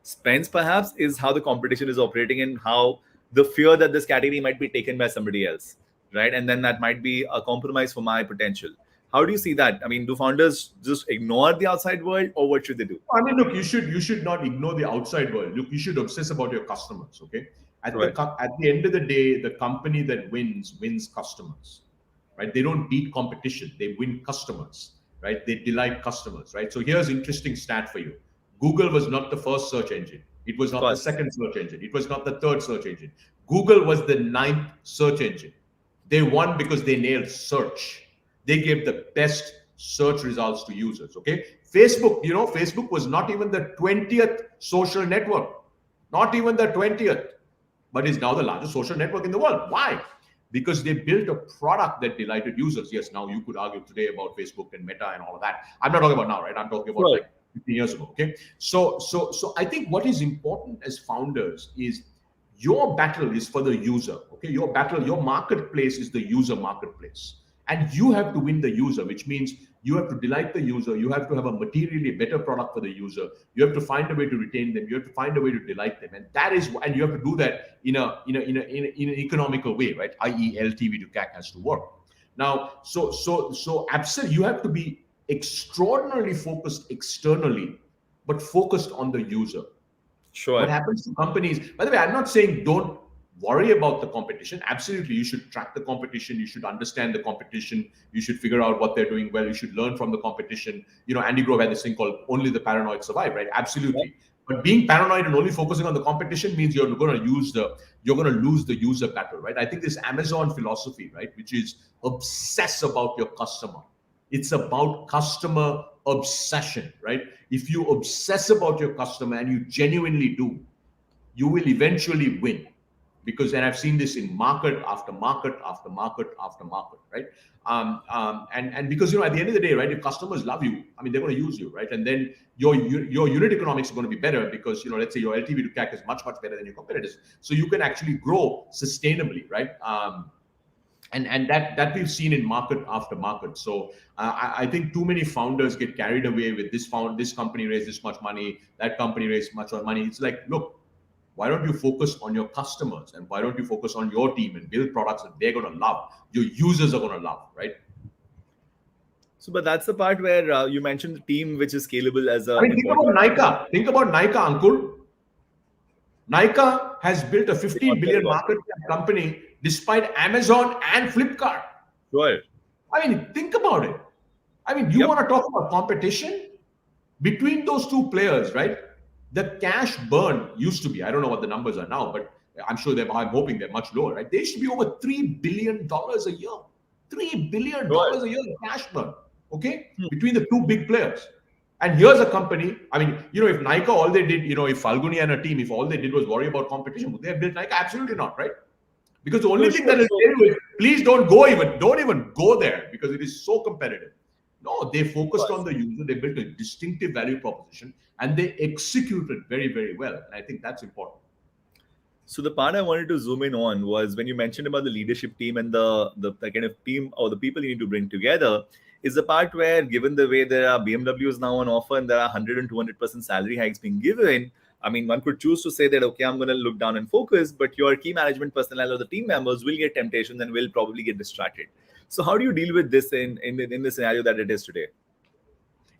spends, perhaps, is how the competition is operating and how the fear that this category might be taken by somebody else, right? And then that might be a compromise for my potential. How do you see that? I mean, do founders just ignore the outside world, or what should they do? I mean, look, you should not ignore the outside world. Look, you should obsess about your customers. Okay, Right. at the end of the day, the company that wins customers, right? They don't beat competition; they win customers, right? They delight customers, right? So here's interesting stat for you: Google was not the first search engine. It was Of not the course. second search engine. It was not the third search engine. Google was the ninth search engine. They won because they nailed search. They gave the best search results to users. Okay. Facebook, Facebook was not even the 20th social network, not even the 20th, but is now the largest social network in the world. Why? Because they built a product that delighted users. Yes, now you could argue today about Facebook and Meta and all of that. I'm not talking about now, right? I'm talking about Right. like 15 years ago. Okay. So I think what is important as founders is your battle is for the user. Okay. Your marketplace is the user marketplace. And you have to win the user, which means you have to delight the user. You have to have a materially better product for the user. You have to find a way to retain them. You have to find a way to delight them, and you have to do that in an economical way, right? I.e., LTV to CAC has to work. Now, so absolutely, you have to be extraordinarily focused externally, but focused on the user. What Sure. happens to companies? By the way, I'm not saying don't worry about the competition. Absolutely, you should track the competition. You should understand the competition. You should figure out what they're doing well. You should learn from the competition. Andy Grove had this thing called "Only the Paranoid Survive," right? Yeah. Absolutely. But being paranoid and only focusing on the competition means you're going to lose the user battle, right? I think this Amazon philosophy, right, which is obsess about your customer. It's about customer obsession, right? If you obsess about your customer and you genuinely do, you will eventually win. Because, and I've seen this in market after market after market after market, right? And because at the end of the day, right, if customers love you, I mean, they're going to use you, right? And then your unit economics are going to be better because let's say your LTV to CAC is much better than your competitors, so you can actually grow sustainably, right? And that we've seen in market after market. So I think too many founders get carried away with this company raised this much money, that company raised much more money. It's like, look, why don't you focus on your customers, and why don't you focus on your team and build products that they're going to love, your users are going to love, right? So, but that's the part where you mentioned the team, which is scalable as I a mean, think important. about Nika. Think about Nika, Ankur. Nika has built a 15 billion market cap company despite Amazon and Flipkart. Sure. I mean, think about it. I mean, you Yep. want to talk about competition between those two players, right? The cash burn used to be, I don't know what the numbers are now, but I'm hoping they're much lower, right? They used to be over $3 billion a year. $3 billion Sure. a year cash burn, okay? Hmm. Between the two big players. And here's a company, I mean, if Nike, all they did, if Falguni and her team, if all they did was worry about competition, would they have built Nike? Absolutely not, right? Because the only No, thing sure. that will So, tell you is, please don't even go there because it is so competitive. No, they of focused on course. the user, they built a distinctive value proposition, and they executed very, very well. And I think that's important. So the part I wanted to zoom in on was when you mentioned about the leadership team and the kind of team or the people you need to bring together is the part where, given the way there are BMWs now on offer and there are 100 and 200% salary hikes being given, I mean, one could choose to say that, okay, I'm going to look down and focus, but your key management personnel or the team members will get temptations and will probably get distracted. So how do you deal with this in the scenario that it is today?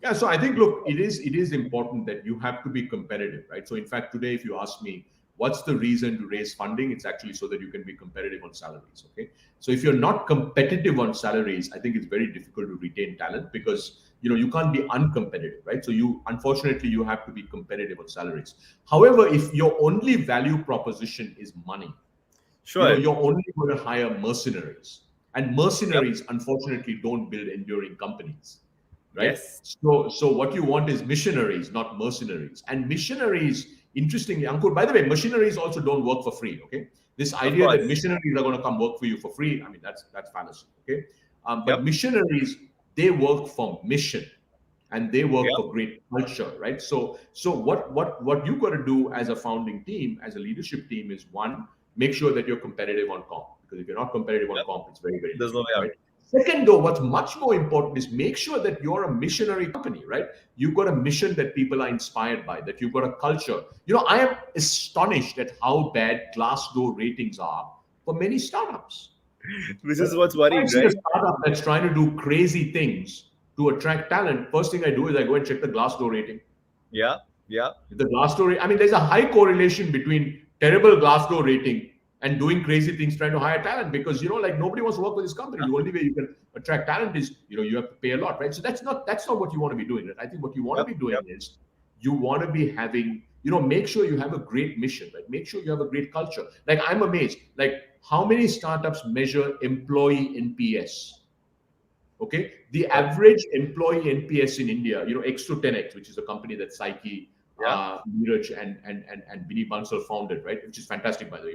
Yeah, so I think, look, it is important that you have to be competitive, right? So in fact, today, if you ask me, what's the reason to raise funding? It's actually so that you can be competitive on salaries. Okay. So if you're not competitive on salaries, I think it's very difficult to retain talent because you can't be uncompetitive, right? So unfortunately you have to be competitive on salaries. However, if your only value proposition is money, Sure. you're only going to hire mercenaries. And Yep. mercenaries, unfortunately, don't build enduring companies, right? Yes. So what you want is missionaries, not mercenaries. And missionaries, interestingly, Ankur, by the way, missionaries also don't work for free, okay? This Of idea that course. missionaries are going to come work for you for free, I mean, that's fallacy, okay? But Yep. missionaries, they work for mission and they work Yep. for great culture, right? So what you got to do as a founding team, as a leadership team, is one, make sure that you're competitive on comp, because if you're not competitive on comp, it's very, very There's no difficult, way out. right? Second, though, what's much more important is make sure that you're a missionary company, right? You've got a mission that people are inspired by, that you've got a culture. I am astonished at how bad Glassdoor ratings are for many startups. This is what's If I worrying, see a right? startup that's trying to do crazy things to attract talent, first thing I do is I go and check the Glassdoor rating. Yeah, yeah. The Glassdoor, I mean, there's a high correlation between terrible Glassdoor rating and doing crazy things trying to hire talent, because like nobody wants to work with this company. The only way you can attract talent is you have to pay a lot, right? So that's not what you want to be doing, right? I think what you want to be doing is you want to be having, make sure you have a great mission, right? Make sure you have a great culture. Like, I'm amazed, like how many startups measure employee NPS? Okay, the average employee NPS in India, X to 10X, which is a company that Psyche, Neeraj and Vinny Bansal founded, right? Which is fantastic, by the way.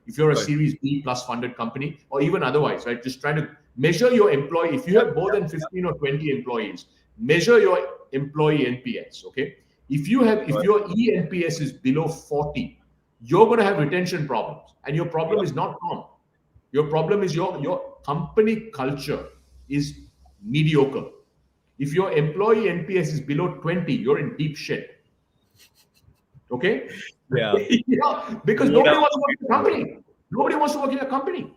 If you're a Series B plus funded company, or even otherwise, right? Just trying to measure your employee. If you have more than 15 or 20 employees, measure your employee NPS. Okay, if your eNPS is below 40, you're going to have retention problems, and your problem is not comp. Your problem is your company culture is mediocre. If your employee NPS is below 20, you're in deep shit. Okay? Yeah. Because nobody wants to work in a company. Nobody wants to work in a company.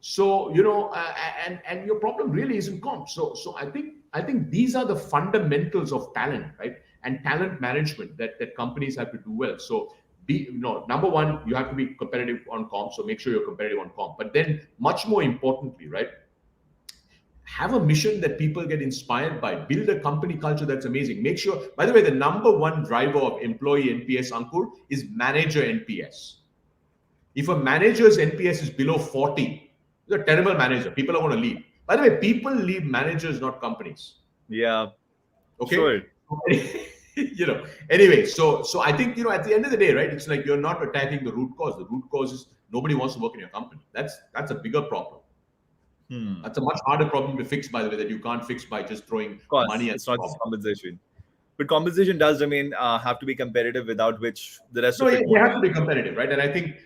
So, and your problem really isn't comp. So I think these are the fundamentals of talent, right? And talent management that companies have to do well. So number one, you have to be competitive on comp. So make sure you're competitive on comp. But then much more importantly, right? Have a mission that people get inspired by. Build a company culture that's amazing. Make sure, by the way, the number one driver of employee NPS, Ankur, is manager NPS. If a manager's NPS is below 40, he's a terrible manager. People are going to leave. By the way, people leave managers, not companies. Yeah. Okay. Sure. Anyway, so I think, at the end of the day, right, it's like you're not attacking the root cause. The root cause is nobody wants to work in your company. That's a bigger problem. That's a much harder problem to fix, by the way, that you can't fix by just throwing money at it's not just compensation. But compensation does remain have to be competitive, without which the rest of it they have to be competitive, right? And I think,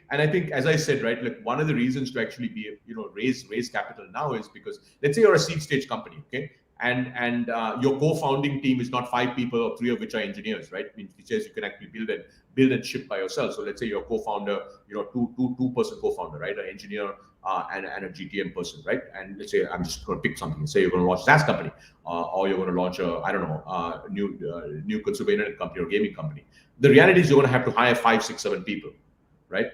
as I said, right, like one of the reasons to actually be, raise capital now is because, let's say you're a seed stage company, okay, and your co-founding team is not 5 people, or 3 of which are engineers, right? Which says you can actually build and ship by yourself. So let's say your co-founder, two-person co-founder, right? An engineer and a GTM person, right? And let's say I'm just going to pick something. Say you're going to launch a SaaS company, or you're going to launch a new consumer internet company or gaming company. The reality is you're going to have to hire 5, 6, 7 people, right?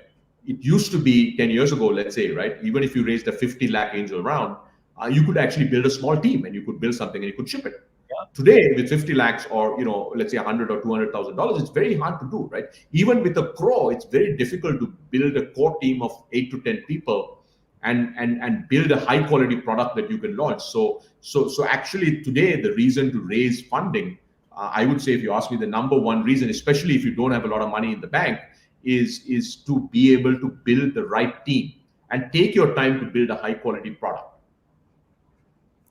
It used to be 10 years ago, let's say, right? Even if you raised a 50 lakh angel round, you could actually build a small team and you could build something and you could ship it. Today, with 50 lakhs or, let's say $100,000 or $200,000, it's very hard to do, right? Even with a crore, it's very difficult to build a core team of 8 to 10 people and build a high quality product that you can launch. So actually today, the reason to raise funding, I would say, if you ask me, the number one reason, especially if you don't have a lot of money in the bank, is to be able to build the right team and take your time to build a high quality product.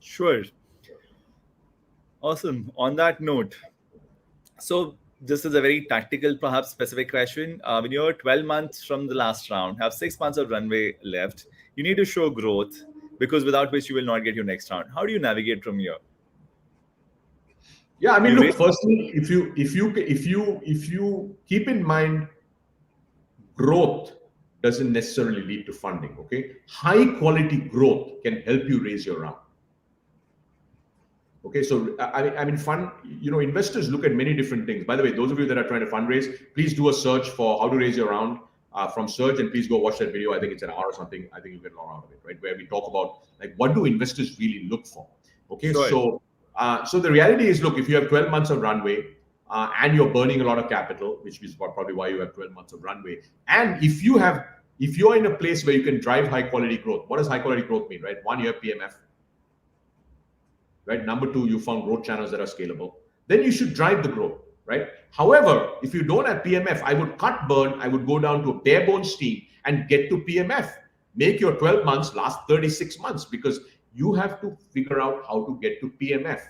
Sure. Awesome. On that note, so this is a very tactical, perhaps specific question. When you're 12 months from the last round, have 6 months of runway left, you need to show growth, because without which you will not get your next round. How do you navigate from here? Yeah, I mean, look, firstly, if you keep in mind, growth doesn't necessarily lead to funding. Okay, high quality growth can help you raise your round. Okay, so I mean, investors look at many different things. By the way, those of you that are trying to fundraise, please do a search for how to raise your round from Surge, and please go watch that video. I think it's an hour or something. I think you get a lot out of it, right? Where we talk about like what do investors really look for. Okay, sure. So the reality is, look, if you have 12 months of runway and you're burning a lot of capital, which is probably why you have 12 months of runway, and if you're in a place where you can drive high quality growth, what does high quality growth mean, right? One, you have PMF. Right. Number 2, you found growth channels that are scalable. Then you should drive the growth, right? However, if you don't have PMF, I would cut burn. I would go down to a bare bones team and get to PMF. Make your 12 months last 36 months, because you have to figure out how to get to PMF,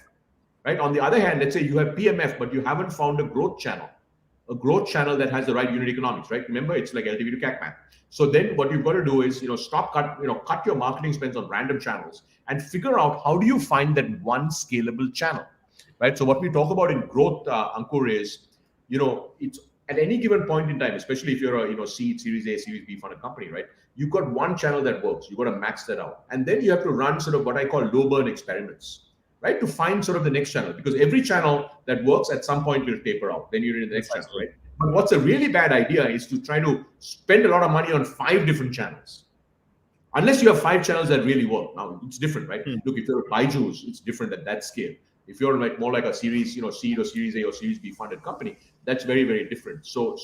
right? On the other hand, let's say you have PMF, but you haven't found a growth channel. a growth channel that has the right unit economics, right? Remember, it's like LTV to CAC math. So then what you've got to do is, cut your marketing spends on random channels and figure out how do you find that one scalable channel, right? So what we talk about in growth, Ankur, is, it's at any given point in time, especially if you're a, seed, Series A, Series B funded company, right? You've got one channel that works. You've got to max that out. And then you have to run sort of what I call low burn experiments, right? To find sort of the next channel, because every channel that works at some point will taper out. Then you're in the next channel, right? But what's a really bad idea is to try to spend a lot of money on 5 different channels. Unless you have 5 channels that really work. Now it's different, right? Look, if you're a Byju's, it's different at that scale. If you're like more like a series, seed or Series A or Series B funded company, that's very, very different. So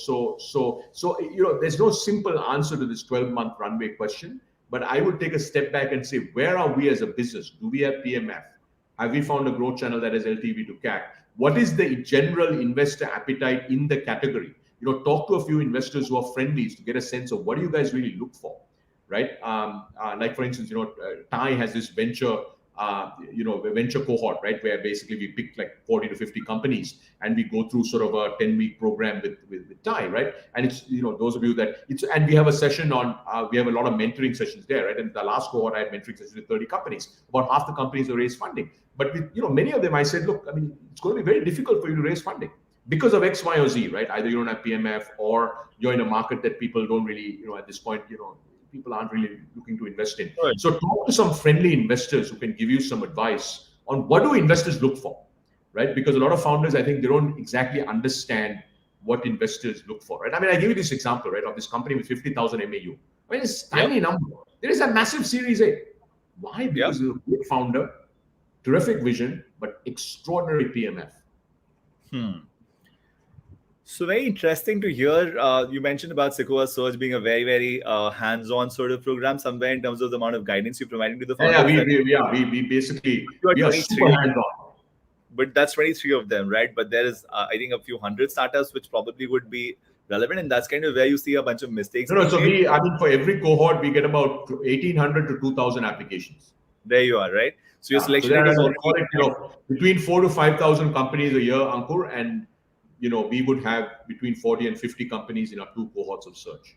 there's no simple answer to this 12-month runway question. But I would take a step back and say, where are we as a business? Do we have PMF? Have we found a growth channel that has LTV to CAC? What is the general investor appetite in the category? Talk to a few investors who are friendlies to get a sense of what do you guys really look for, right? Like for instance, TIE has this venture cohort, right, where basically we pick like 40 to 50 companies and we go through sort of a 10-week program with TIE, right? And it's, those of you that and we have a session on, we have a lot of mentoring sessions there, right? And the last cohort I had mentoring sessions with 30 companies. About half the companies have raised funding. But with, many of them, I said, look, I mean, it's going to be very difficult for you to raise funding because of X, Y, or Z, right? Either you don't have PMF or you're in a market that people don't really, at this point, people aren't really looking to invest in. Right. So talk to some friendly investors who can give you some advice on what do investors look for, right? Because a lot of founders, I think they don't exactly understand what investors look for, right? I mean, I give you this example, right, of this company with 50,000 MAU. I mean, it's a tiny number. There is a massive Series A. Why? Because you're a great founder, terrific vision, but extraordinary PMF. So very interesting to hear. You mentioned about Sequoia Search being a very, very hands-on sort of program somewhere in terms of the amount of guidance you're providing to the founders. We basically are super hands-on. But that's 23 of them, right? But there is, I think, a few hundred startups which probably would be relevant, and that's kind of where you see a bunch of mistakes. No. So for every cohort, we get about 1,800 to 2,000 applications. There you are, right? So your selection is between 4,000 to 5,000 companies a year, Ankur, and we would have between 40 and 50 companies in our 2 cohorts of search.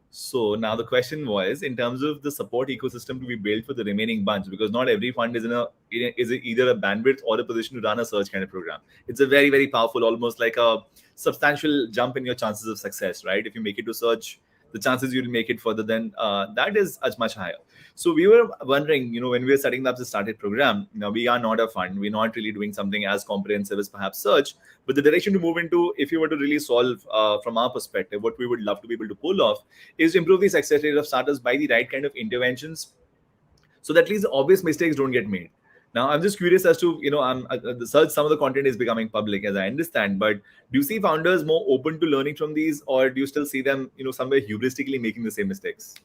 So now the question was in terms of the support ecosystem to be built for the remaining bunch, because not every fund is either a bandwidth or a position to run a search kind of program. It's a very, very powerful, almost like a substantial jump in your chances of success, right? If you make it to search, the chances you'll make it further than that is much higher. So we were wondering, when we were setting up the Started program, we are not a fund. We're not really doing something as comprehensive as perhaps search, but the direction to move into, if you were to really solve from our perspective, what we would love to be able to pull off is to improve the success rate of startups by the right kind of interventions so that at least the obvious mistakes don't get made. Now, I'm just curious as to, the search, some of the content is becoming public, as I understand, but do you see founders more open to learning from these, or do you still see them, somewhere heuristically making the same mistakes?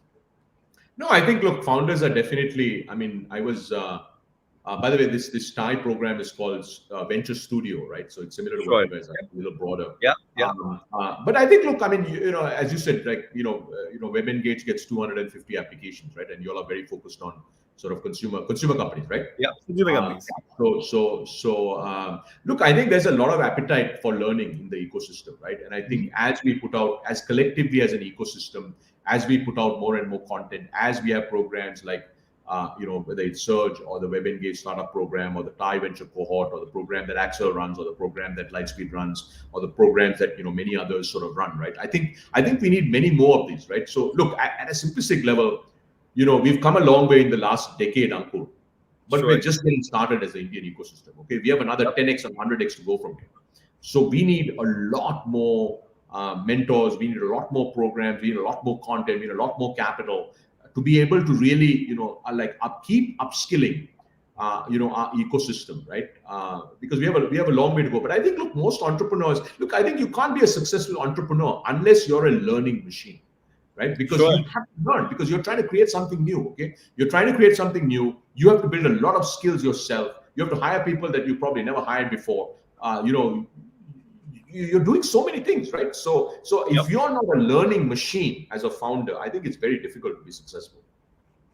No, I think, look, founders are definitely, I mean, I was, by the way, this TIE program is called Venture Studio, right? So it's similar to what you guys are, a little broader. Yeah. But I think, look, I mean, as you said, like, WebEngage gets 250 applications, right? And you all are very focused on sort of consumer companies, right? Yeah, consumer companies. So look, I think there's a lot of appetite for learning in the ecosystem, right? And I think as we put out, as collectively as an ecosystem, as we put out more and more content, as we have programs like, whether it's Surge or the WebEngage Startup Program or the TIE Venture Cohort or the program that Axel runs or the program that Lightspeed runs or the programs that, many others sort of run, right? I think we need many more of these, right? So look, at a simplistic level, we've come a long way in the last decade, Ankur, but we're just getting started as the Indian ecosystem, okay? We have another 10x and 100x to go from here. So we need a lot more mentors, we need a lot more programs, we need a lot more content, we need a lot more capital to be able to really, keep upskilling, our ecosystem, right? Because we have a long way to go. But I think, look, most entrepreneurs, I think you can't be a successful entrepreneur unless you're a learning machine, right? Because you have to learn, because you're trying to create something new, okay? You're trying to create something new. You have to build a lot of skills yourself. You have to hire people that you probably never hired before. You're doing so many things, right? So if you're not a learning machine as a founder, I think it's very difficult to be successful.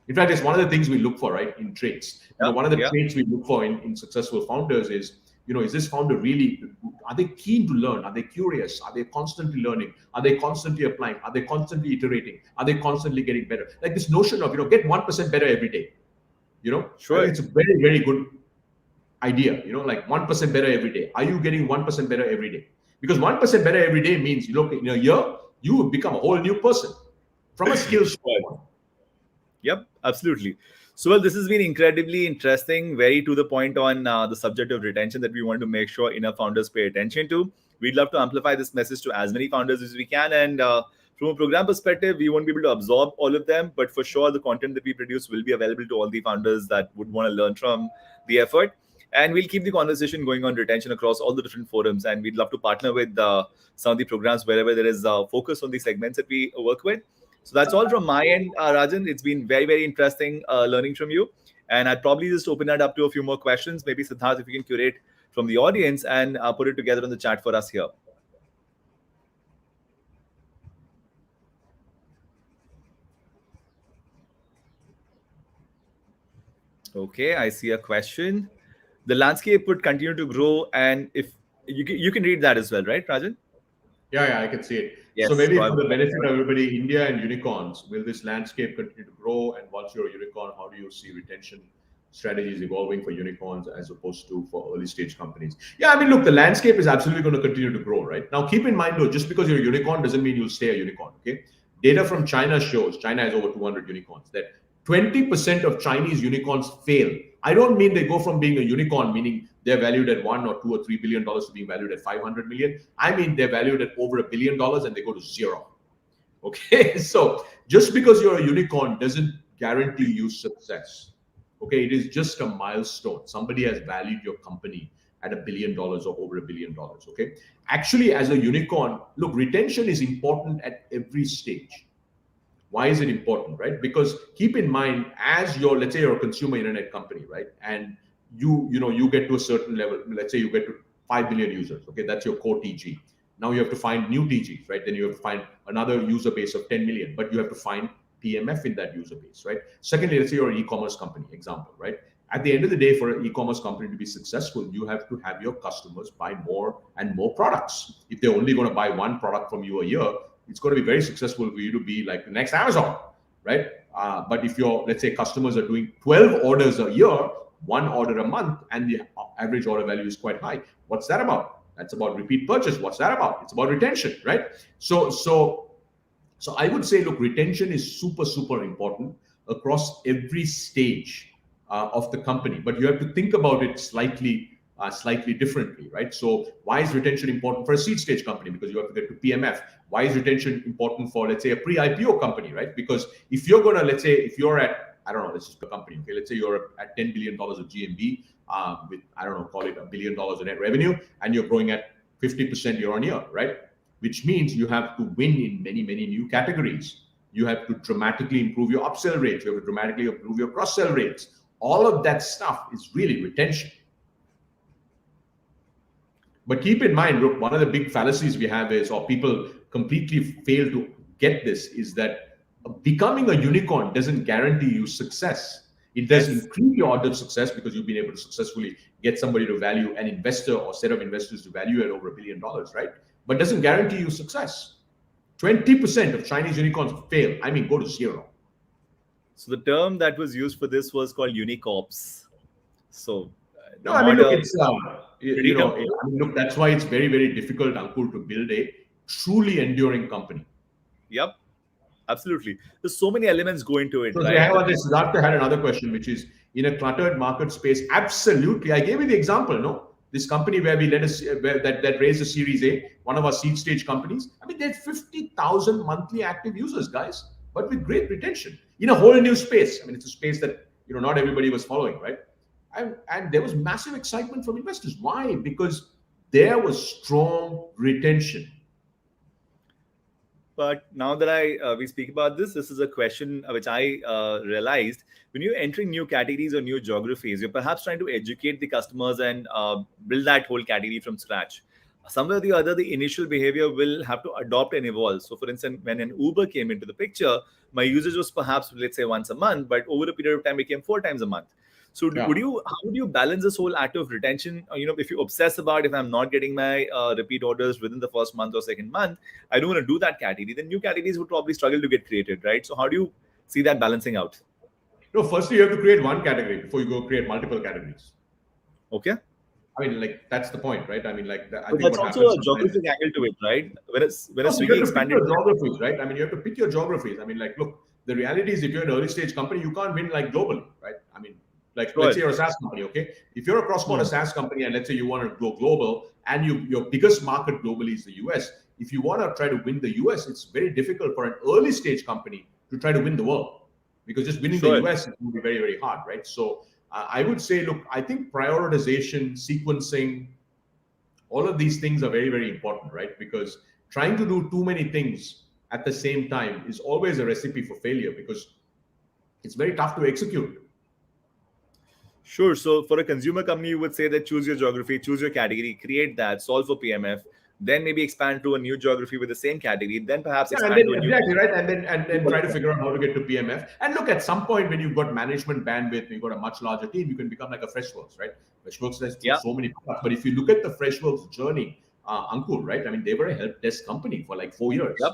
In fact, it's one of the things we look for, right, in traits. One of the traits we look for in successful founders is, Is this founder really, are they keen to learn? Are they curious? Are they constantly learning? Are they constantly applying? Are they constantly iterating? Are they constantly getting better? Like this notion of, get 1% better every day. I Sure. think it's a very, very good idea, like 1% better every day. Are you getting 1% better every day? Because 1% better every day means, look, in a year, you will become a whole new person from a skills standpoint. Yep, absolutely. So, well, this has been incredibly interesting, very to the point on the subject of retention that we want to make sure enough founders pay attention to. We'd love to amplify this message to as many founders as we can. And from a program perspective, we won't be able to absorb all of them, but for sure, the content that we produce will be available to all the founders that would want to learn from the effort. And we'll keep the conversation going on retention across all the different forums. And we'd love to partner with some of the programs wherever there is focus on the segments that we work with. So that's all from my end, Rajan. It's been very, very interesting learning from you. And I'd probably just open that up to a few more questions. Maybe Siddharth, if you can curate from the audience and put it together in the chat for us here. Okay, I see a question. The landscape would continue to grow, and if you can read that as well, right, Rajan? Yeah, I can see it. Yes, so maybe so for the benefit of everybody, India and unicorns, will this landscape continue to grow? And once you're a unicorn, how do you see retention strategies evolving for unicorns as opposed to for early stage companies? Yeah, I mean, look, the landscape is absolutely going to continue to grow, right? Now, keep in mind, though, just because you're a unicorn doesn't mean you'll stay a unicorn, okay? Data from China shows, China has over 200 unicorns, that 20% of Chinese unicorns fail. I don't mean they go from being a unicorn, meaning they're valued at $1 or $2 or $3 billion to being valued at 500 million. I mean, they're valued at over $1 billion and they go to zero. Okay, so just because you're a unicorn doesn't guarantee you success. Okay, it is just a milestone. Somebody has valued your company at $1 billion or over $1 billion. Okay, actually, as a unicorn, look, retention is important at every stage. Why is it important, right? Because keep in mind, let's say you're a consumer internet company, right? And you get to a certain level. Let's say you get to 5 million users. Okay, that's your core TG. Now you have to find new TGs, right? Then you have to find another user base of 10 million, but you have to find PMF in that user base, right? Secondly, let's say you're an e-commerce company, example, right? At the end of the day, for an e-commerce company to be successful, you have to have your customers buy more and more products. If they're only going to buy one product from you a year, it's going to be very successful for you to be like the next Amazon, right? But if let's say customers are doing 12 orders a year, one order a month, and the average order value is quite high, what's that about? That's about repeat purchase. What's that about? It's about retention, right? So I would say, look, retention is super, super important across every stage of the company, but you have to think about it slightly differently, right? So why is retention important for a seed stage company? Because you have to get to PMF. Why is retention important for, let's say, a pre-IPO company, right? Because if you're gonna, let's say, if you're at, I don't know, let's just pick a company, okay? Let's say you're at $10 billion of GMV with, I don't know, call it $1 billion of net revenue, and you're growing at 50% year on year, right? Which means you have to win in many, many new categories. You have to dramatically improve your upsell rates. You have to dramatically improve your cross-sell rates. All of that stuff is really retention. But keep in mind, look, one of the big fallacies we have is, or people completely fail to get this, is that becoming a unicorn doesn't guarantee you success. It does increase your odds of success because you've been able to successfully get somebody to value, an investor or set of investors to value at over $1 billion, right? But doesn't guarantee you success. 20% of Chinese unicorns fail. I mean, go to zero. So the term that was used for this was called unicorps. So no, I mean, look, it's look, that's why it's very, very difficult, Ankur, to build a truly enduring company. Yep, absolutely. There's so many elements go into it. So right? Siddhartha had another question, which is, in a cluttered market space, absolutely. I gave you the example, no? This company where we that raised a Series A, one of our seed stage companies. I mean, they had 50,000 monthly active users, guys, but with great retention in a whole new space. I mean, it's a space that not everybody was following, right? And there was massive excitement from investors. Why? Because there was strong retention. But now that we speak about this is a question which I realized. When you're entering new categories or new geographies, you're perhaps trying to educate the customers and build that whole category from scratch. Somewhere or the other, the initial behavior will have to adopt and evolve. So, for instance, when an Uber came into the picture, my usage was perhaps, let's say, once a month, but over a period of time became 4 times a month. So Yeah. how would you balance this whole act of retention? If you obsess about if I'm not getting my repeat orders within the first month or second month, I don't want to do that category. Then new categories would probably struggle to get created, right? So how do you see that balancing out? No, firstly, you have to create one category before you go create multiple categories. Okay. I mean, like that's the point, right? I mean, like I But think that's what also happens a sometimes. geographic angle to it, right? When a No, you Swiggy have to pick expanded. your geographies, right? I mean, you have to pick your geographies. I mean, like, look, the reality is if you're an early stage company, you can't win like globally, right? I mean, like, let's say Sure. you're a SaaS company, okay? If you're a cross-border SaaS company and let's say you want to go global and your biggest market globally is the US, if you want to try to win the US, it's very difficult for an early stage company to try to win the world because just winning the Sure. US is going to be very, very hard, right? So I would say, look, I think prioritization, sequencing, all of these things are very, very important, right? Because trying to do too many things at the same time is always a recipe for failure because it's very tough to execute. Sure. So for a consumer company, you would say that choose your geography, choose your category, create that, solve for PMF, then maybe expand to a new geography with the same category, then perhaps Yeah, and expand then to a new. exactly right, and then try to figure out how to get to PMF. And look, at some point when you've got management bandwidth, you've got a much larger team, you can become like a Freshworks, right? Freshworks has Yeah. so many products. But if you look at the Freshworks journey, Ankur, right? I mean, they were a help desk company for like 4 years. Yep.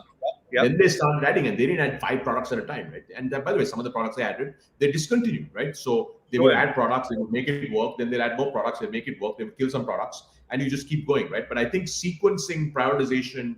Then they started adding, and they didn't add 5 products at a time, right? And by the way, some of the products they added, they discontinued, right? So they would Sure. add products, they would make it work, then they'll add more products, they'll make it work, they would kill some products, and you just keep going, right? But I think sequencing, prioritization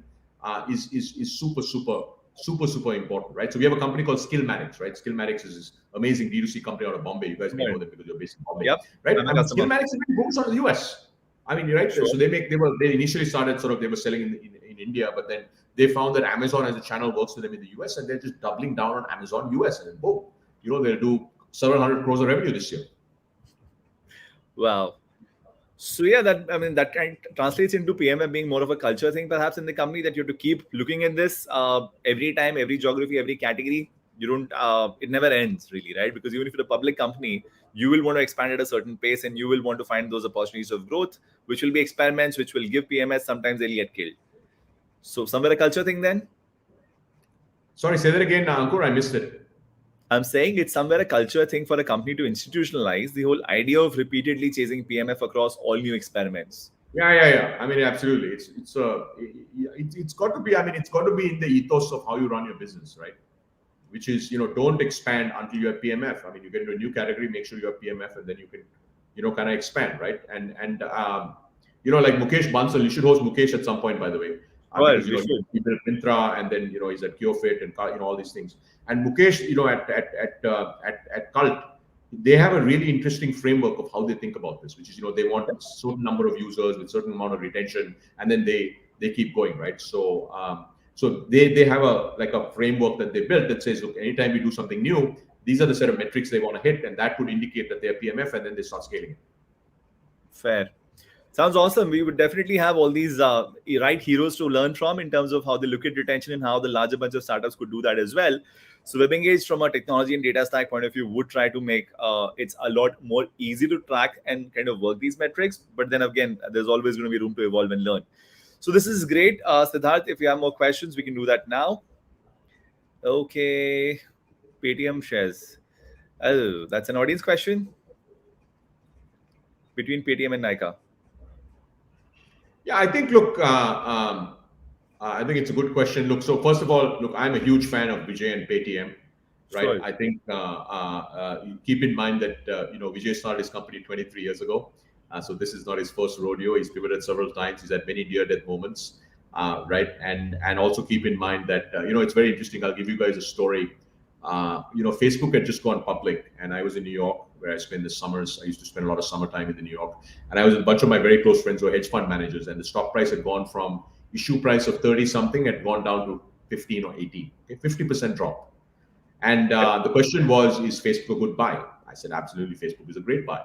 is super important, right? So we have a company called Skillmatics, right? Skillmatics is this amazing D2C company out of Bombay. You guys may know them because you're based in Bombay, Yep. right? I'm a I mean, customer. Skillmatics is really focused on the US. I mean, right? Sure. So they initially started they were selling in India, but then they found that Amazon as a channel works for them in the US, and they're just doubling down on Amazon US, and then boom, they'll do several hundred crores of revenue this year. Wow. So yeah, that kind translates into PMF being more of a culture thing, perhaps in the company, that you have to keep looking at this every time, every geography, every category. You don't. It never ends, really, right? Because even if you're a public company, you will want to expand at a certain pace, and you will want to find those opportunities of growth, which will be experiments, which will give PMS. Sometimes they'll get killed. So somewhere a culture thing then. Sorry, say that again, Ankur. I missed it. I'm saying it's somewhere a culture thing for a company to institutionalize the whole idea of repeatedly chasing PMF across all new experiments. Yeah. I mean, absolutely. It's got to be. I mean, it's got to be in the ethos of how you run your business, right? Which is, don't expand until you have PMF. I mean, you get into a new category, make sure you have PMF, and then you can, kind of expand, right? And like Mukesh Bansal, you should host Mukesh at some point, by the way, Well, because he built Mintra, and then he's at KeoFit and all these things. And Mukesh, at Cult, they have a really interesting framework of how they think about this, which is, they want a certain number of users with certain amount of retention, and then they keep going, right? So they have a framework that they built that says, look, anytime we do something new, these are the set of metrics they want to hit, and that would indicate that they're PMF, and then they start scaling it. Fair. Sounds awesome. We would definitely have all these right heroes to learn from in terms of how they look at retention and how the larger bunch of startups could do that as well. So WebEngage, from a technology and data stack point of view, would try to make it's a lot more easy to track and kind of work these metrics. But then again, there's always going to be room to evolve and learn. So this is great. Siddharth, if you have more questions, we can do that now. Okay. Paytm shares. Oh, that's an audience question between Paytm and Nykaa. Yeah, I think, look, I think it's a good question. Look, so first of all, look, I'm a huge fan of Vijay and Paytm, right? Sure. I think keep in mind that, Vijay started his company 23 years ago. So this is not his first rodeo. He's pivoted several times. He's had many near-death moments, right? And also keep in mind that, it's very interesting. I'll give you guys a story. Facebook had just gone public, and I was in New York, where I spend the summers. I used to spend a lot of summertime in New York, and I was with a bunch of my very close friends who are hedge fund managers, and the stock price had gone from issue price of 30 something had gone down to 15 or 18, okay, 50% drop. And the question was, is Facebook a good buy? I said, absolutely, Facebook is a great buy,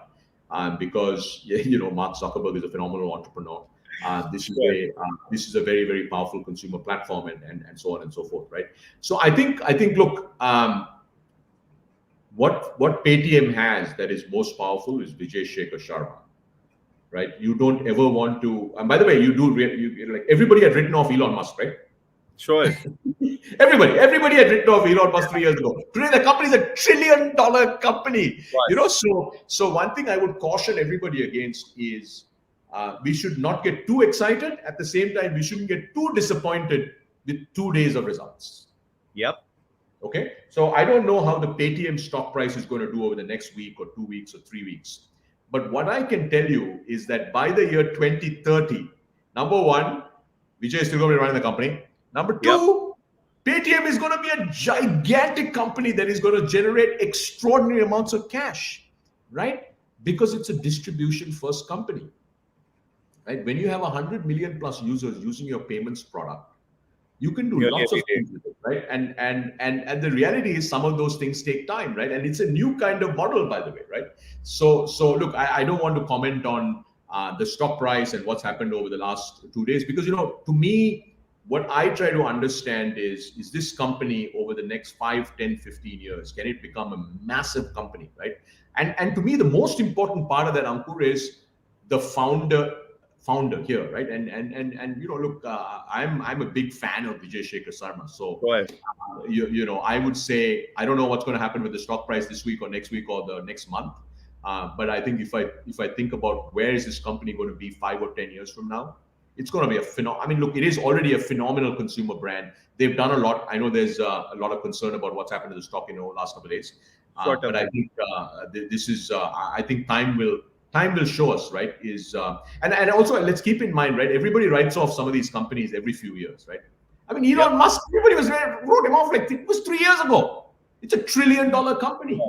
because Mark Zuckerberg is a phenomenal entrepreneur. This is a very, very powerful consumer platform, and so on and so forth, right? So I think look, what Paytm has that is most powerful is Vijay Shekhar Sharma, right? You don't ever want to. And by the way, like everybody had written off Elon Musk, right? Sure. Everybody had written off Elon Musk 3 years ago. Today, the company is $1 trillion company. Right. So one thing I would caution everybody against is we should not get too excited. At the same time, we shouldn't get too disappointed with 2 days of results. Yep. Okay. So I don't know how the Paytm stock price is going to do over the next week or 2 weeks or 3 weeks. But what I can tell you is that by the year 2030, number one, Vijay is still going to be running the company. Number two, Paytm is going to be a gigantic company that is going to generate extraordinary amounts of cash, right? Because it's a distribution first company, right? When you have 100 million plus users using your payments product, you can do lots of things with it, right? And the reality is some of those things take time, right? And it's a new kind of model, by the way, right? So look, I don't want to comment on the stock price and what's happened over the last 2 days, because, to me, what I try to understand is this company over the next 5, 10, 15 years, can it become a massive company, right? And to me, the most important part of that, Ankur, is the founder here, right? And look, I'm a big fan of Vijay Shekhar Sarma. So I would say I don't know what's going to happen with the stock price this week or next week or the next month. But I think if I think about where is this company going to be 5 or 10 years from now, it's going to be I mean, look, it is already a phenomenal consumer brand. They've done a lot. I know there's a lot of concern about what's happened to the stock in the last couple of days. But I think this is. I think time will show us, right? And also let's keep in mind, right? Everybody writes off some of these companies every few years, right? I mean, Elon Musk, everybody wrote him off like it was 3 years ago. It's $1 trillion company,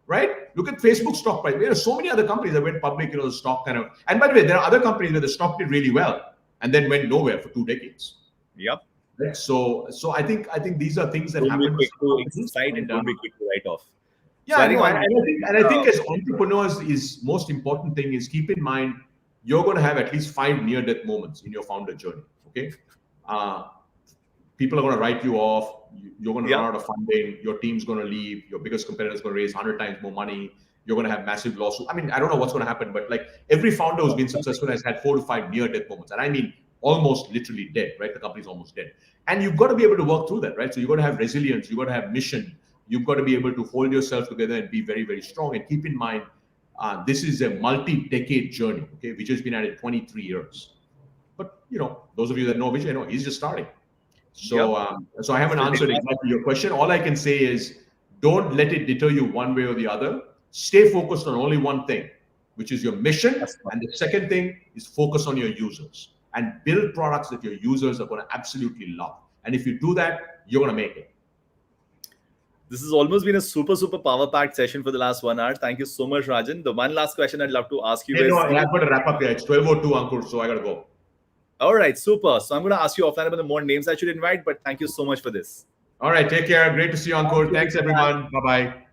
right? Look at Facebook stock price. There are so many other companies that went public, the stock kind of. And by the way, there are other companies where the stock did really well and then went nowhere for 2 decades. Yep. Right? So I think these are things that happen. Don't be quick to excite and don't be quick to write off. Yeah, so I think as entrepreneurs, is most important thing is keep in mind you're going to have at least 5 near-death moments in your founder journey. Okay, people are going to write you off. You're going to run out of funding. Your team's going to leave. Your biggest competitor is going to raise 100 times more money. You're going to have massive lawsuits. I mean, I don't know what's going to happen, but like every founder who's been successful has had 4 to 5 near-death moments, and I mean almost literally dead. Right, the company's almost dead, and you've got to be able to work through that. Right, so you've got to have resilience. You've got to have mission. You've got to be able to hold yourself together and be very, very strong. And keep in mind, this is a multi-decade journey. Okay, Vijay's been at it 23 years. But those of you that know Vijay, he's just starting. So, so I haven't answered exactly your question. All I can say is, don't let it deter you one way or the other. Stay focused on only one thing, which is your mission. And the second thing is focus on your users and build products that your users are going to absolutely love. And if you do that, you're going to make it. This has almost been a super power-packed session for the last 1 hour. Thank you so much, Rajan. The one last question I'd love to ask you is... I've got to wrap up here. It's 12:02, Ankur, so I got to go. All right, super. So I'm going to ask you offline about the more names I should invite, but thank you so much for this. All right, take care. Great to see you, Ankur. Thanks, everyone. Bye-bye.